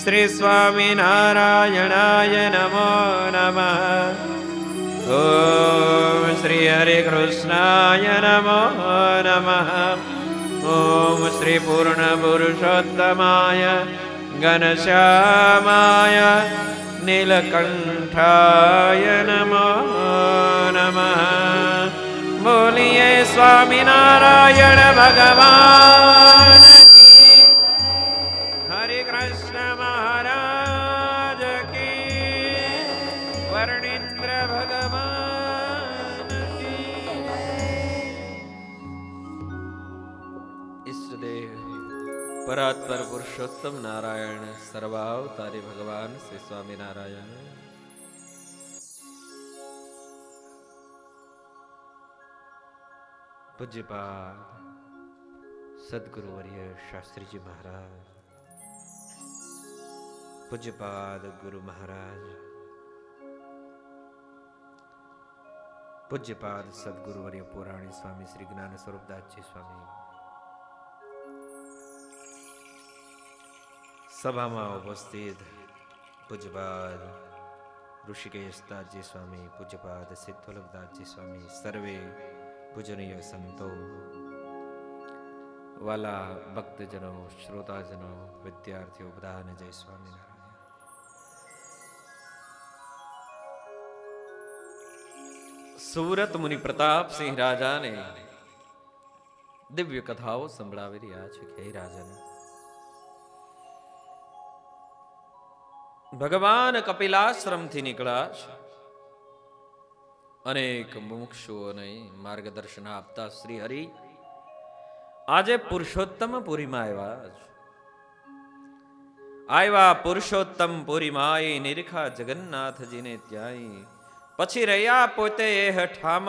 શ્રી સ્વામિનારાયણાય નમો નમઃ. ઓમ શ્રી હરે કૃષ્ણાય નમો નમઃ. ઓમ શ્રી પૂર્ણ પુરુષોત્તમાય ઘનશ્યામાય નીલકંઠાય નમો નમઃ. બોલીએ સ્વામિનારાયણ ભગવાન કી. હરે કૃષ્ણ મહારાજ કી. વર્ણિન્દ્ર ભગવાન કી. ઈષ્ટદેવ પરાત્પર પુરુષોત્તમ નારાયણ સર્વાવતારી ભગવાન શ્રી સ્વામિનારાયણ. પૂજ્યપાદ સદગુરુવર્ય શાસ્ત્રીજી મહારાજ, પૂજ્યપાદ ગુરુ મહારાજ, પૂજ્યપાદ સદગુરુવર્ય પુરાણી સ્વામી શ્રી જ્ઞાન સ્વરૂપદાસજી સ્વામી, સભામાં ઉપસ્થિત પૂજ્યપાદ ઋષિકેશદાસજી સ્વામી, પૂજ્યપાદ સિદ્ધવલ્લભદાસજી સ્વામી, સર્વે પૂજનીય સંતો, વાલા ભક્તજનો, શ્રોતાજનો, વિદ્યાર્થીઓ બધાને જય સ્વામિનારાયણ. સુરત મુનિ પ્રતાપસિંહ રાજાને દિવ્ય કથાઓ સંભળાવી રહ્યા છે કે હે રાજન, ભગવાન કપિલાશ્રમથી નીકળ્યા છે. અનેક મુમુક્ષુઓને માર્ગદર્શન આપતા શ્રી હરિ આજે પુરુષોત્તમપુરીમાં આવ્યા પુરુષોત્તમપુરીમાં એ નિરખા જગન્નાથજીને ત્યાંય પછી રહ્યા પોતે એ હઠામ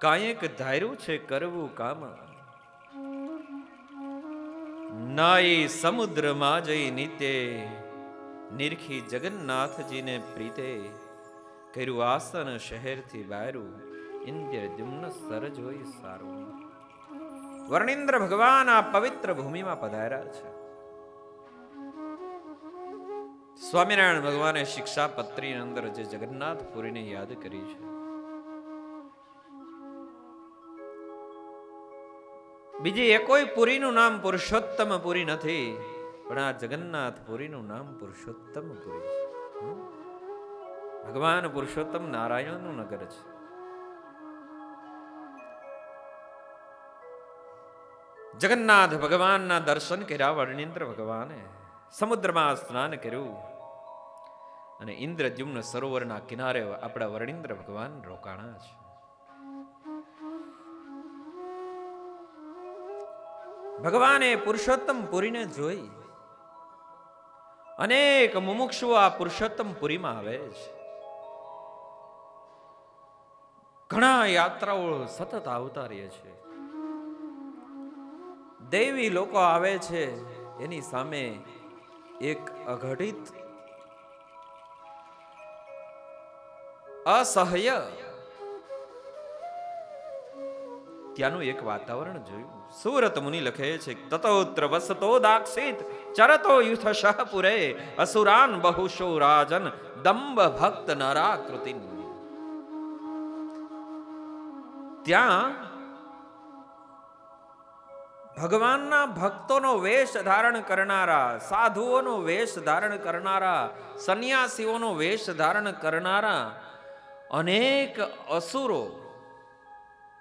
કાંઈક ધાર્યું છે કરવું કામ. નાઈ સમુદ્રમાં જઈ નીતે નિરખી જગન્નાથજીને પ્રીતે કર્યું આસન શહેરથી બારું ઇન્દ્રદ્યુમ્ન સર જોઈ સારું. વર્ણિન્દ્ર ભગવાન આ પવિત્ર ભૂમિમાં પધાર્યા છે. સ્વામિનારાયણ ભગવાને શિક્ષાપત્રી અંદર જે જગન્નાથપુરીને યાદ કરી છે, બીજી એકોય પુરીનું નામ પુરુષોત્તમપુરી નથી, પણ આ જગન્નાથપુરીનું નામ પુરુષોત્તમપુરી છે. ભગવાન પુરુષોત્તમ નારાયણનું નગર છે. જગન્નાથ ભગવાનના દર્શન કર્યા વર્ણિન્દ્ર ભગવાને, સમુદ્રમાં સ્નાન કર્યું અને ઇન્દ્રદ્યુમ્ન સરોવરના કિનારે આપણા વર્ણિન્દ્ર ભગવાન રોકાણા છે. ભગવાને પુરુષોત્તમ પુરીને જોઈ અનેક મુમુક્ષુઓ આ પુરુષોત્તમ પુરીમાં આવે છે. ઘણા યાત્રાઓ સતત આવતા રહે છે. દેવી લોકો આવે છે, એની સામે એક અઘટિત અસહ્ય ત્યાંનું એક વાતાવરણ જોયું. સુરત મુનિ લખે છે, તતોત્ર વસતો દાક્ષિત ચરતો યુથશઃ પુરે અસુરાન બહુશો રાજન દંભ ભક્ત નરાકૃતિ. ત્યાં ભગવાનના ભક્તોનો વેશ ધારણ કરનારા, સાધુઓનો વેશ ધારણ કરનારા, સંન્યાસીઓનો વેશ ધારણ કરનારા અનેક અસુરો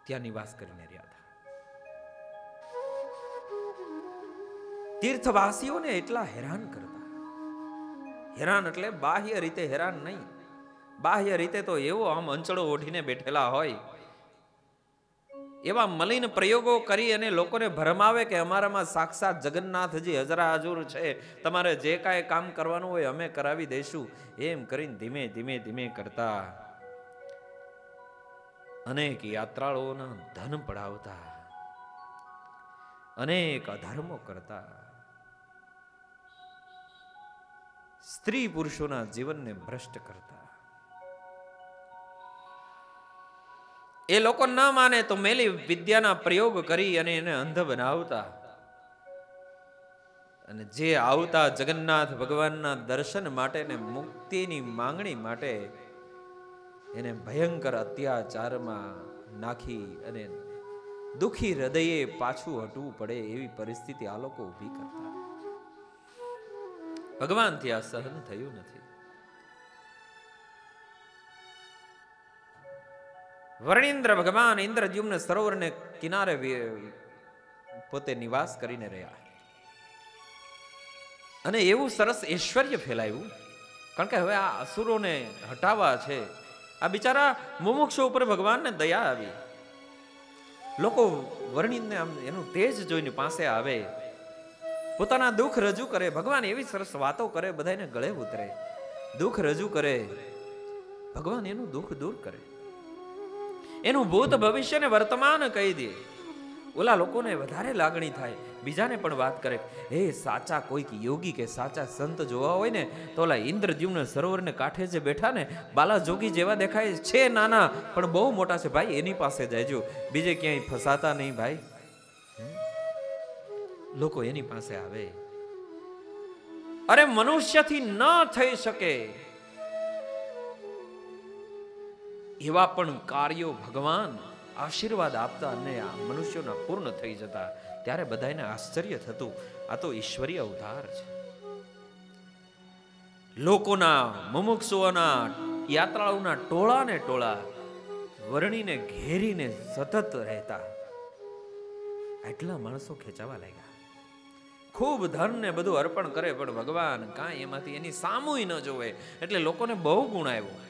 ત્યાં નિવાસ કરીને રહ્યા હતા. તીર્થવાસીઓને એટલા હેરાન કરતા. હેરાન એટલે બાહ્ય રીતે હેરાન નહીં, બાહ્ય રીતે તો એવો આમ અંચળો ઓઢીને બેઠેલા હોય, એવા મલિન પ્રયોગો કરી અને લોકોને ભરમાવે કે અમારામાં સાક્ષાત જગન્નાથજી હજરા હજુર છે, તમારે જે કાંઈ કામ કરવાનું હોય અમે કરાવી દઈશું, એમ કરીને ધીમે ધીમે ધીમે કરતા અનેક યાત્રાળુઓના ધન પડાવતા, અનેક અધર્મો કરતા, સ્ત્રી પુરુષોના જીવનને ભ્રષ્ટ કરતા. એ લોકો ન માને તો મેલી વિદ્યાના પ્રયોગ કરી અને એને અંધ બનાવતા. અને જે આવતા જગન્નાથ ભગવાનના દર્શન માટે ને મુક્તિની માંગણી માટે એને ભયંકર અત્યાચારમાં નાખી અને દુખી હૃદયે પાછું હટવું પડે એવી પરિસ્થિતિ આ લોકો ઊભી કરતા. ભગવાનથી આ સહન થયું નથી. વર્ણિન્દ્ર ભગવાન ઇન્દ્રદ્યુમ્ન સરોવરને કિનારે પોતે નિવાસ કરીને રહ્યા અને એવું સરસ ઐશ્વર્ય ફેલાયું. કારણ કે હવે આ અસુરોને હટાવવા છે. આ બિચારા મુમુક્ષો ઉપર ભગવાનને દયા આવી. લોકો વર્ણિને આમ એનું તેજ જોઈને પાસે આવે, પોતાના દુઃખ રજૂ કરે. ભગવાન એવી સરસ વાતો કરે, બધાને ગળે ઉતરે. દુઃખ રજૂ કરે, ભગવાન એનું દુઃખ દૂર કરે, એનું ભૂત ભવિષ્ય ને વર્તમાન કહી દે. ઓલા લોકોને વધારે લાગણી થાય, બીજાને પણ વાત કરે. હે સાચા કોઈક યોગી કે સાચા સંત જોવા હોય ને તો ઓલા ઇન્દ્રદ્યુમ્ન સરોવરને કાંઠે જે બેઠા ને બાલા જોગી જેવા દેખાય છે, નાના પણ બહુ મોટા છે ભાઈ, એની પાસે જજો, બીજે ક્યાંય ફસાતા નહીં ભાઈ. લોકો એની પાસે આવે. અરે મનુષ્યથી ન થઈ શકે એવા પણ કાર્યો ભગવાન આશીર્વાદ આપતા અને આ મનુષ્યોના પૂર્ણ થઈ જતા. ત્યારે બધાને આશ્ચર્ય થતું, આ તો ઈશ્વરીય અવતાર છે. લોકોના મુમુક્ષુઓના યાત્રાળુના ટોળા ને ટોળા વર્ણીને ઘેરીને સતત રહેતા. આટલા માણસો ખેંચાવા લાગ્યા. ખૂબ ધન ને બધું અર્પણ કરે, પણ ભગવાન કાંઈ એમાંથી એની સામુય ન જોવે. એટલે લોકોને બહુ ગુણ આવ્યો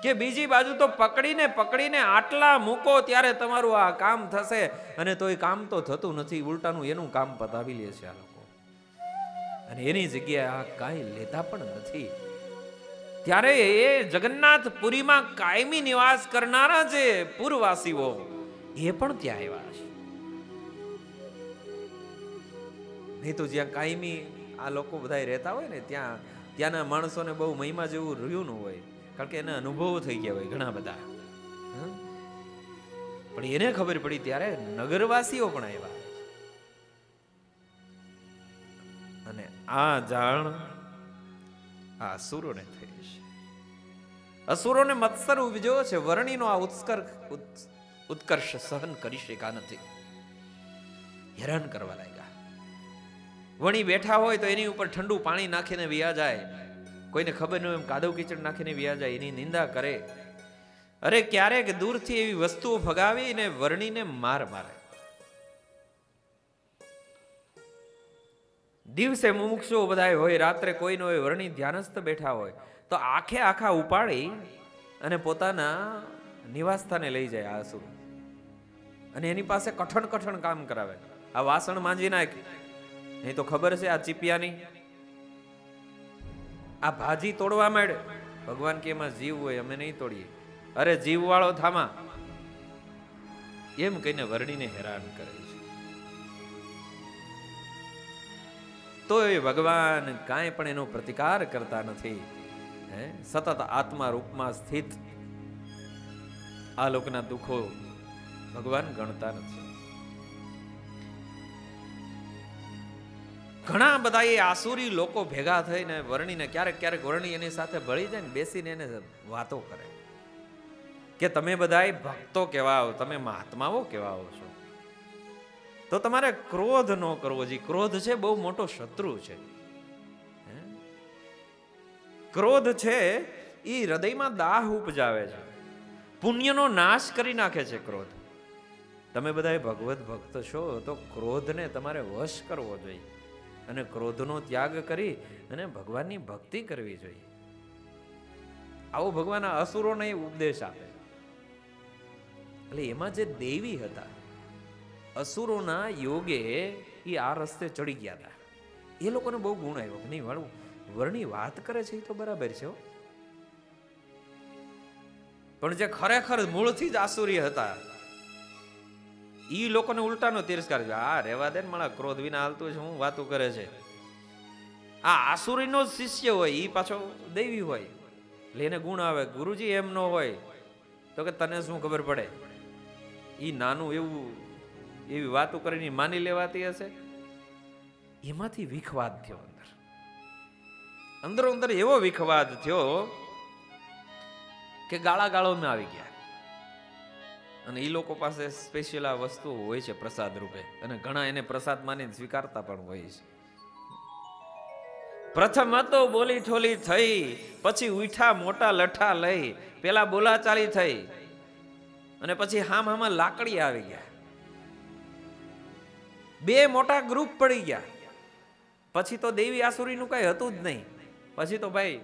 કે બીજી બાજુ તો પકડીને આટલા મૂકો ત્યારે તમારું આ કામ થશે, અને તો એ કામ તો થતું નથી, ઉલટાનું એનું કામ પતાવી લે છે આ લોકો. અને એની જગ્યાએ આ કાંઈ લેતા પણ નથી. ત્યારે એ જગન્નાથપુરીમાં કાયમી નિવાસ કરનારા જે પૂરવાસીઓ એ પણ ત્યાં આવ્યા છે. નહીં તો જ્યાં કાયમી આ લોકો બધા રહેતા હોય ને ત્યાંના માણસોને બહુ મહિમા જેવું રહ્યું ન હોય, કારણ કે એના અનુભવો થઈ ગયા હોય ઘણા બધા. પણ એને ખબર પડી ત્યારે નગરવાસીઓ પણ આવ્યા. અને આ જાણ આ અસુરોને થઈ છે. અસુરોને મત્સર ઉપજ્યો છે. વર્ણીનો આ ઉત્કર્ષ સહન કરી શકા નથી. હેરાન કરવા લાગ્યા. વણી બેઠા હોય તો એની ઉપર ઠંડુ પાણી નાખીને વિયા જાય, કોઈને ખબર ન હોય એમ કાદવ કીચડ નાખીને વિયા જાય, એની નિંદા કરે. અરે ક્યારેક દૂરથી એવી વસ્તુઓ ભગાવીને વર્ણીને મારે. દિવસે મુમુક્ષુઓ બધા હોય, રાત્રે કોઈ ન હોય, વર્ણી ધ્યાનસ્થ બેઠા હોય તો આખા ઉપાડી અને પોતાના નિવાસસ્થાને લઈ જાય આ અસુર. અને એની પાસે કઠણ કામ કરાવે. આ વાસણ માંજી નાખ, નહીં તો ખબર છે આ ચીપિયાની, આ ભાજી તોડવા માંડે. ભગવાન કે એમાં જીવ હોય, અમે નહીં તોડીએ. અરે જીવ વાળો થામા, એમ કહીને વર્ણીને હેરાન કરે છે. તો એ ભગવાન કાંઈ પણ એનો પ્રતિકાર કરતા નથી. સતત આત્મા રૂપમાં સ્થિત આ લોકના દુઃખો ભગવાન ગણતા નથી. ઘણા બધા એ આસુરી લોકો ભેગા થઈને વર્ણીને ક્યારેક વર્ણી એની સાથે ભળી જાય ને બેસીને એને વાતો કરે કે તમે બધા ભક્તો કેવાઓ, તમે મહાત્માઓ કેવાઓ છો, તો તમારે ક્રોધ ન કરવો જોઈએ. ક્રોધ છે બહુ મોટો શત્રુ છે. ક્રોધ છે એ હૃદયમાં દાહ ઉપજાવે છે, પુણ્યનો નાશ કરી નાખે છે ક્રોધ. તમે બધા ભગવત ભક્ત છો તો ક્રોધને તમારે વશ કરવો જોઈએ અને ક્રોધનો ત્યાગ કરી અને ભગવાનની ભક્તિ કરવી જોઈએ. આવો ભગવાન અસુરોને ઉપદેશ આપે. એટલે એમાં જે દેવી હતા, અસુરોના યોગે એ આ રસ્તે ચડી ગયા હતા. એ લોકોને બહુ ગુણ આવ્યો. નહીં વાળું વર્ણી વાત કરે છે એ તો બરાબર છે, પણ જે ખરેખર મૂળથી જ આસુરી હતા ઈ લોકોને ઉલટાનો તિરસ્કાર છે. આ રેવા દે ને, મારા ક્રોધ વિના હાલતું છે, હું વાતું કરે છે. આ આસુરીનો જ શિષ્ય હોય, ઈ પાછો દેવી હોય, એટલે એને ગુણ આવે. ગુરુજી એમ ન હોય તો કે તને શું ખબર પડે, ઈ નાનું એવું એવી વાતો કરીને માની લેવાતી હશે. એમાંથી વિખવાદ થયો. અંદરો અંદર એવો વિખવાદ થયો કે ગાળામાં આવી ગયા. અને એ લોકો પાસે સ્પેશિયલ આ વસ્તુ હોય છે પ્રસાદ રૂપે, અને ઘણા એને પ્રસાદ માનીને સ્વીકારતા પણ હોય છે. પ્રથમ હતો બોલી ઠોલી થઈ, પછી ઉઠા મોટા લઠા લઈ, પેલા બોલાચાલી થઈ, અને પછી હામાં લાકડી આવી ગયા. બે મોટા ગ્રુપ પડી ગયા. પછી તો દેવી આસુરીનું કઈ હતું જ નહીં. પછી તો ભાઈ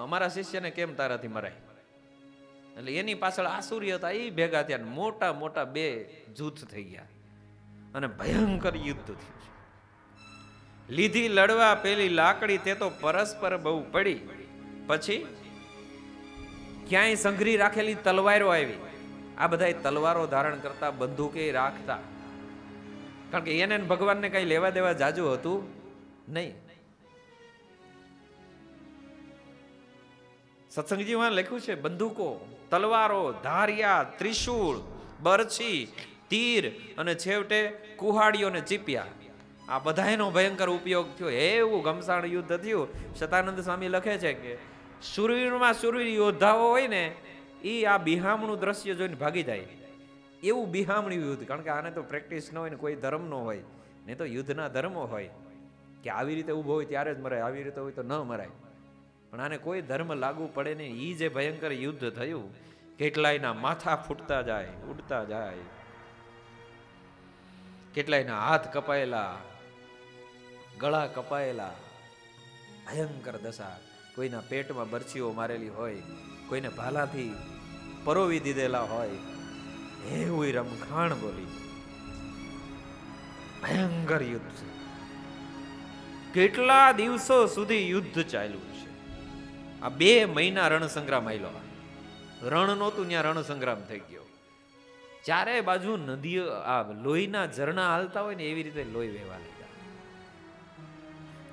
અમારા શિષ્યને કેમ તારાથી મરાય, એટલે એની પાછળ આસુરી હતા એ ભેગા થયા. મોટા મોટા બે જૂથ થઈ ગયા અને ભયંકર યુદ્ધ થયું છે. લીધી લડવા પેલી લાકડી, તે તો પરસ્પર બહુ પડી. પછી ક્યાંય સંઘરી રાખેલી તલવારો આવી. આ બધા તલવારો ધારણ કરતા, બંદૂકે રાખતા, કારણ કે એને ભગવાનને કઈ લેવા દેવા જાજુ હતું નહીં. સત્સંગજીમાં લખ્યું છે બંદૂકો, તલવારો, ધારિયા, ત્રિશૂળ, બરછી, તીર અને છેવટે કુહાડીઓને ચીપ્યા. આ બધાનો ભયંકર ઉપયોગ થયો. એવું ઘમસાણ યુદ્ધ થયું. શતાનંદ સ્વામી લખે છે કે શૂરવીરમાં શૂરવીર યોદ્ધાઓ હોય ને એ આ બિહામણું દ્રશ્ય જોઈને ભાગી જાય. એવું બિહામણું યુદ્ધ, કારણ કે આને તો પ્રેક્ટિસ ન હોય ને કોઈ ધર્મ ન હોય, ને તો યુદ્ધના ધર્મો હોય કે આવી રીતે ઊભો હોય ત્યારે જ મરાય, આવી રીતે હોય તો ન મરાય. પણ આને કોઈ ધર્મ લાગુ પડે નહીં. એ જે ભયંકર યુદ્ધ થયું, કેટલાયના માથા ફૂટતા જાય, ઉડતા જાય, કેટલાયના હાથ કપાયેલા, ગળા કપાયેલા, ભયંકર દશા. કોઈના પેટમાં બરછીઓ મારેલી હોય, કોઈને ભાલાથી પરોવી દીધેલા હોય, એવું રમખાણ બોલી. ભયંકર યુદ્ધ છે. કેટલા દિવસો સુધી યુદ્ધ ચાલ્યું છે. આ 2 મહિના રણ સંગ્રામ આયલો. રણ નહોતું ત્યાં રણ સંગ્રામ થઈ ગયો. ચારે બાજુ નદીઓ, આ લોહીના ઝરણા હાલતા હોય ને એવી રીતે લોહી વહેવા લાગ્યા.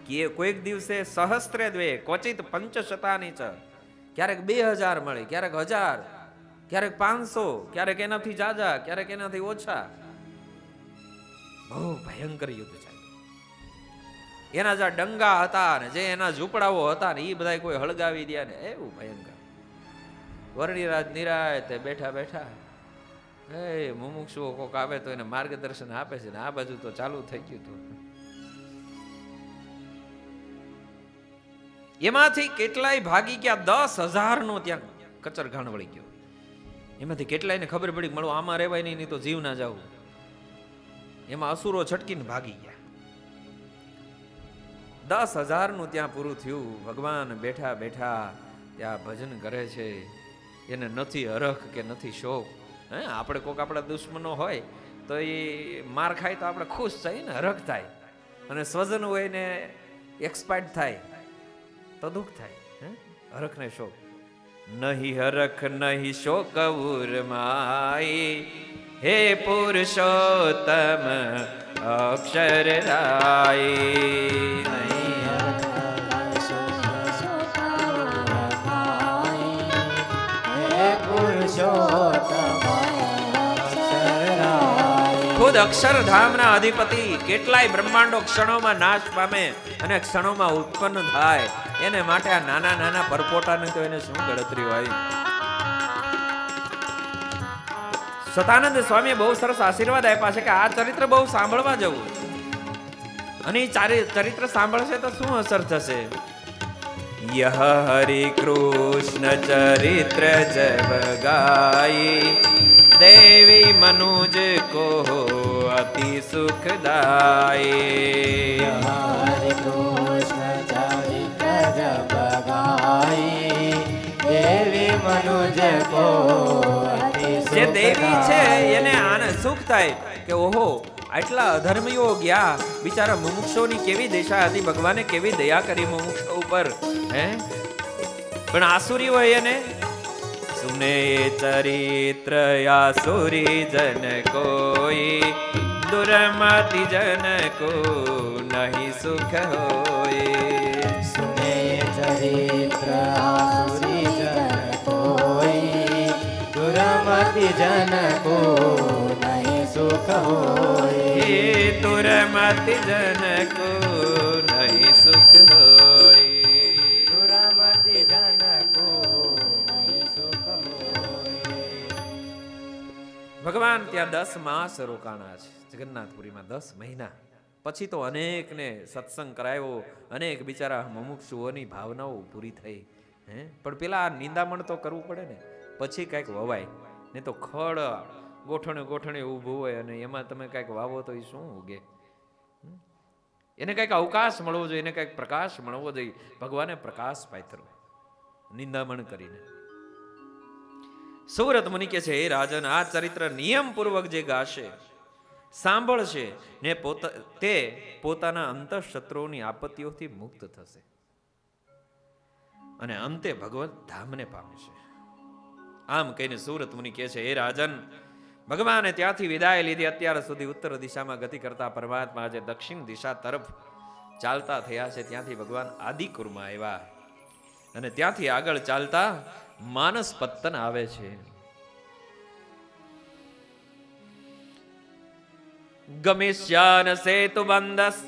કે કોઈક દિવસે સહસ્ત્રે દ્વે ક્વચિત પંચશતાની ચ, ક્યારેક 2000 મળે, ક્યારેક 1000, ક્યારેક 500, ક્યારેક એનાથી જાજા, ક્યારેક એનાથી ઓછા. બહુ ભયંકર યુદ્ધ છે. એના જે ડંગા હતા ને જે એના ઝૂંપડાઓ હતા ને એ બધા કોઈ હળગાવી દે ને એવું ભયંકર. વર્ણિરાજ નિરાયતે બેઠા બેઠા એ મુમુક્ષુઓ કોક આવે તો એને માર્ગદર્શન આપે છે ને આ બાજુ તો ચાલુ થઈ ગયું હતું. એમાંથી કેટલાય ભાગી ગયા. 10,000 નો ત્યાં કચરઘાણ વળી ગયો. એમાંથી કેટલાયને ખબર પડી મળો આમાં રહેવાય નહીં તો જીવ ના જવું. એમાં અસુરો છટકીને ભાગી ગયા. 10,000 નું ત્યાં પૂરું થયું. ભગવાન બેઠા બેઠા ત્યાં ભજન કરે છે. એને નથી હરખ કે નથી શોક. હે, આપણે કોક આપણા દુશ્મનો હોય તો એ માર ખાય તો આપણે ખુશ થાય ને, હરખ થાય. અને સ્વજન હોય ને એક્સપાયર્ડ થાય તો દુઃખ થાય. હરખ ને શોક નહીં, હરખ નહીં શોક ઉર્માઈ, હે પુરુષોત્તમ અક્ષર રાય. ખુદ અક્ષરધામના અધિપતિ કેટલાય બ્રહ્માંડો ક્ષણોમાં નાશ પામે અને ક્ષણોમાં ઉત્પન્ન થાય. એને માટે આ નાના નાના પરપોટાને તો એને શું ગણતરી હોય. સતાનંદ સ્વામી બહુ સરસ આશીર્વાદ આપ્યા છે કે આ ચરિત્ર બહુ સાંભળવા જવું. અને એ ચરિત્ર સાંભળશે તો શું અસર થશે. यह हरि कृष्ण चरित्र जब गाई, देवी मनुज को अति सुखदाई. हरि कृष्ण चरित्र जब गाई, देवी मनुज को अति सुखदाई. જે દેવી છે એને આને સુખ થાય કે ઓહો આટલા અધર્મીઓ ગયા, બિચારા મુમુક્ષોની કેવી દશા હતી, ભગવાને કેવી દયા કરી મુમુક્ષો ઉપર. હે, પણ આસુરી હોય એને સુને ચરિત્ર આસુરી જન કોઈ, દુર્મતિ જન કો નહીં સુખ હોય. સુને ચરિત્ર આસુરી જન કોઈ, દુર્મતિ જન કો નહીં સુખ હોય. દુર્મતિ જન કો ત્યાં 10 માસ રોકાણા છે જગન્નાથપુરીમાં, 10 મહિના. પછી તો અનેકને સત્સંગ કરાયો, અનેક બિચારા મુમુક્ષુઓની ભાવનાઓ પૂરી થઈ. પણ પેલા નિંદામણ તો કરવું પડે ને, પછી કાંઈક વવાય. નહીં તો ખડ ગોઠણે ગોઠણે ઊભું હોય અને એમાં તમે કાંઈક વાવો તો એ શું ઉગે? એને કાંઈક અવકાશ મળવો જોઈએ, એને કાંઈક પ્રકાશ મળવો જોઈએ. ભગવાને પ્રકાશ પાથરો નિંદામણ કરીને. સુવ્રત મુનિ કે છે, હે રાજન, આ ચરિત્ર નિયમપૂર્વક જે ગાશે, સાંભળશે ને તે પોતાના અંતઃશત્રુઓની આપત્તિઓથી મુક્ત થશે અને અંતે ભગવત ધામને પામશે. આમ કહીને સુવ્રત મુનિ કહે છે, હે રાજન, ભગવાને ત્યાંથી વિદાય લીધી. અત્યાર સુધી ઉત્તર દિશામાં ગતિ કરતા પરમાત્મા આજે દક્ષિણ દિશા તરફ ચાલતા થયા છે. ત્યાંથી ભગવાન આદિકુરમાં આવ્યા અને ત્યાંથી આગળ ચાલતા માનસ પત્તન આવે છે. ગમિષ્યાન સેતુ બંધસ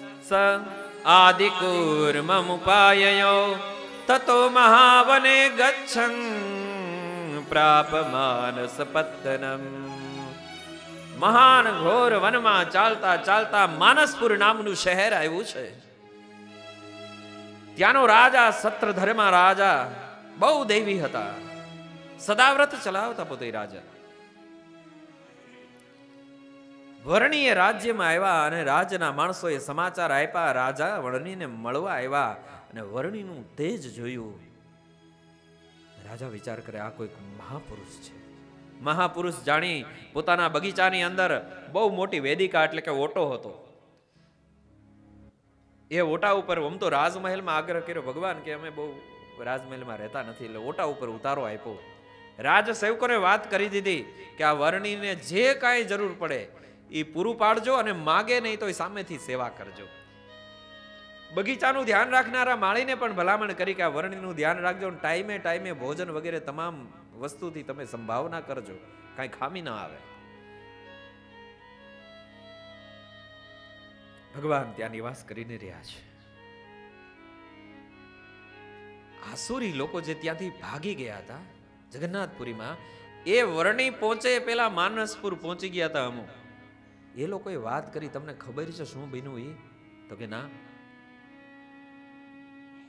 આદિકુર્મમુપાયયો તતો મહાવને ગચ્છન પ્રાપ માનસ પત્તનમ. મહાન ઘોર વનમાં ચાલતા ચાલતા માનસપુર નામનું શહેર આવ્યું છે. ત્યાંનો રાજા સત્રધર્મા રાજા બહુ દૈવી હતા, સદાવ્રત ચલાવતા પોતે રાજા. વર્ણીએ રાજ્યમાં આવ્યા અને રાજ્યના માણસોએ સમાચાર આપ્યા. રાજા વર્ણીને મળવા આવ્યા અને વર્ણીનું તેજ જોયું. રાજા વિચાર કરે, આ કોઈક મહાપુરુષ છે. મહાપુરુષ જાણી પોતાના બગીચાની અંદર બહુ મોટી વેદિકા એટલે કે ઓટો હતો. એ ઓટા ઉપર આમ તો રાજમહેલમાં આગ્રહ કર્યો ભગવાન કે અમે બહુ રાજમહેલમાં રહેતા નથી, એટલે ઓટા ઉપર ઉતારો આપ્યો. રાજ સેવકોને વાત કરી દીધી કે આ વર્ણીને જે કાંઈ જરૂર પડે એ પૂરું પાડજો અને માગે નહીં તો એ સામેથી સેવા કરજો. બગીચાનું ધ્યાન રાખનારા માળીને પણ ભલામણ કરી કે આ વર્ણીનું ધ્યાન રાખજો, ટાઈમે ટાઈમે ભોજન વગેરે તમામ વસ્તુથી તમે સંભાવના કરજો, કાંઈ ખામી ના આવે. ભગવાન ત્યાં નિવાસ કરીને રહ્યા છે. આસુરી લોકો જે ત્યાંથી ભાગી ગયા હતા જગન્નાથપુરીમાં, એ વર્ણી પહોંચે પેલા માનસપુર પહોંચી ગયા હતા. અમુક એ લોકોએ વાત કરી, તમને ખબર છે શું બન્યું? એ તો કે ના,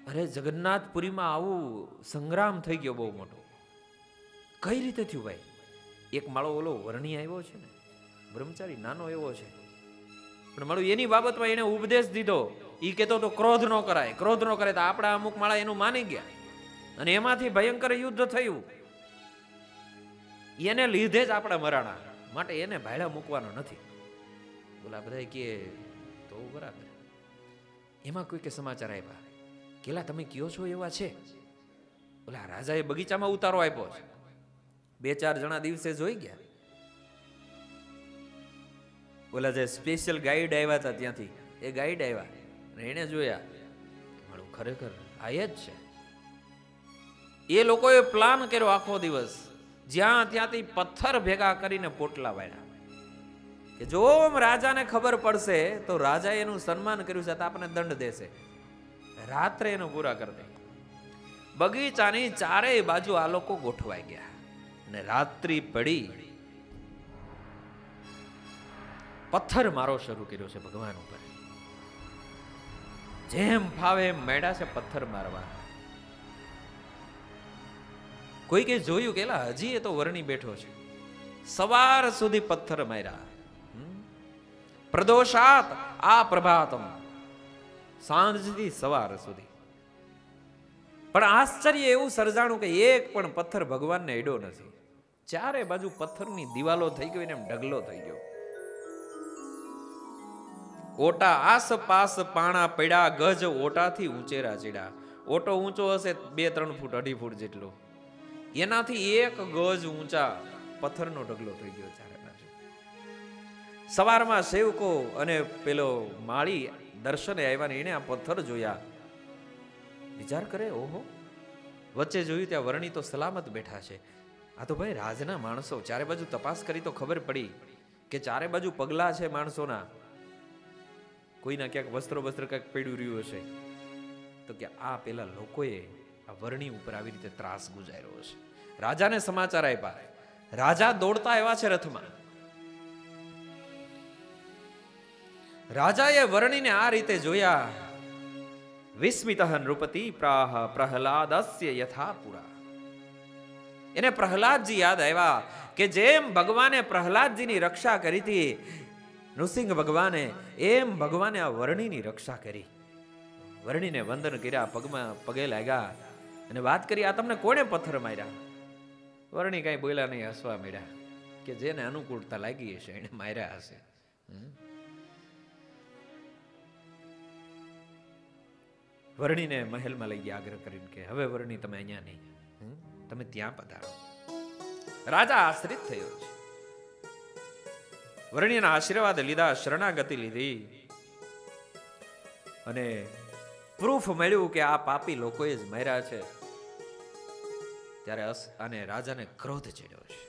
અરે જગન્નાથપુરીમાં આવું સંગ્રામ થઈ ગયો બહુ મોટો. કઈ રીતે થયું ભાઈ? એક માળો ઓલો વર્ણી આવ્યો છે ને, બ્રહ્મચારી નાનો એવો છે, પણ માળું એની બાબતમાં એને ઉપદેશ દીધો. એ કહેતો તો ક્રોધ ન કરાય, ક્રોધ ન કરાય. તો આપણા અમુક માળા એનું માની ગયા અને એમાંથી ભયંકર યુદ્ધ થયું. એને લીધે જ આપણા મરાણા, માટે એને ભાડા મૂકવાનો નથી. બોલા બધા કે તો બરાબર. એમાં કોઈ કે સમાચાર આપ્યા, કેલા તમે કયો છો એવા છે. બોલા રાજાએ બગીચામાં ઉતારો આપ્યો છે. 2-4 જણા દિવસે જોઈ ગયા. બોલા જે સ્પેશિયલ ગાઈડ આવ્યા હતા ત્યાંથી, એ ગાઈડ આવ્યા અને એને જોયા, મારું ખરેખર આ જ છે. એ લોકોએ પ્લાન કર્યો આખો દિવસ, જ્યાં ત્યાંથી પથ્થર ભેગા કરીને પોટલા વાળ્યા કે જો રાજાને ખબર પડશે તો રાજાએ એનું સન્માન કર્યું છે તો આપણને દંડ દેશે. રાત્રે એનું પૂરા કરી દે. બગીચાની ચારેય બાજુ આ લોકો ગોઠવાઈ ગયા અને રાત્રિ પડી, પથ્થર મારો શરૂ કર્યો છે ભગવાન ઉપર. જેમ ફાવે એમ મેડા છે પથ્થર મારવા. કોઈ કે જોયું કેલા હજી એ તો વર્ણી બેઠો છે. સવાર સુધી પથ્થર માર્યા. પ્રદોષાત આ પ્રભાતમ, સાંજથી સવાર સુધી. પણ આશ્ચર્ય એવું સર્જાણું કે એક પણ પથ્થર ભગવાનને અડ્યો નથી. ચારે બાજુ પથ્થરની દિવાલો થઈ ગઈ ને એમ ઢગલો થઈ ગયો. ઓટા આસપાસ પાણા પડ્યા, ગજ ઓટાથી ઊંચેરા ચડ્યા. ઓટો ઊંચો હશે 2-3 ફૂટ 2.5 ફૂટ જેટલો, એનાથી 1 ગજ ઊંચા પથ્થરનો ઢગલો થઈ ગયો ચારે બાજુ. સવારમાં સેવકો અને પેલો માળી દર્શને આવ્યા ને એને આ પથ્થર જોયા. વિચાર કરે, ઓહો, વચ્ચે જોયું ત્યાં વર્ણી તો સલામત બેઠા છે. આ તો ભાઈ રાજના માણસો. ચારે બાજુ તપાસ કરી તો ખબર પડી કે ચારે બાજુ પગલા છે માણસોના. કોઈના ક્યાંક વસ્ત્ર ક્યાંક પડ્યું રહ્યું હશે તો કે આ પેલા લોકોએ આ વર્ણી ઉપર આવી રીતે ત્રાસ ગુજાર્યો હશે. રાજાને સમાચાર આપ્યા. રાજા દોડતા આવ્યા છે રથમાં. રાજાએ વર્ણિને આ રીતે જોયા. વિસ્મિતઃ નૃપતિ પ્રાહ પ્રહલાદસ્ય યથા પુરા. એને પ્રહલાદજી યાદ આવ્યા કે જેમ ભગવાને પ્રહલાદજીની રક્ષા કરી હતી નૃસિંહ ભગવાને, એમ ભગવાને આ વર્ણિની રક્ષા કરી. વર્ણિને વંદન કર્યા, પગમાં પગે લાગ્યા અને વાત કરી, આ તમને કોણે પથ્થર માર્યા? વર્ણિ કઈ બોલ્યા નહીં, હસવા મળ્યા કે જેને અનુકૂળતા લાગી હશે એને માર્યા હશે. વર્ણિને મહેલમાં લઈ ગયા આગ્રહ કરીને કે હવે વર્ણિ તમે અહીંયા નહીં, તમે ત્યાં પધારો. રાજા આશ્રિત થયો છે. વર્ણિના આશીર્વાદ લીધા, શરણાગતિ લીધી અને પ્રૂફ મળ્યું કે આ પાપી લોકોએ જ માર્યા છે. ત્યારે અને રાજાને ક્રોધ ચડ્યો છે.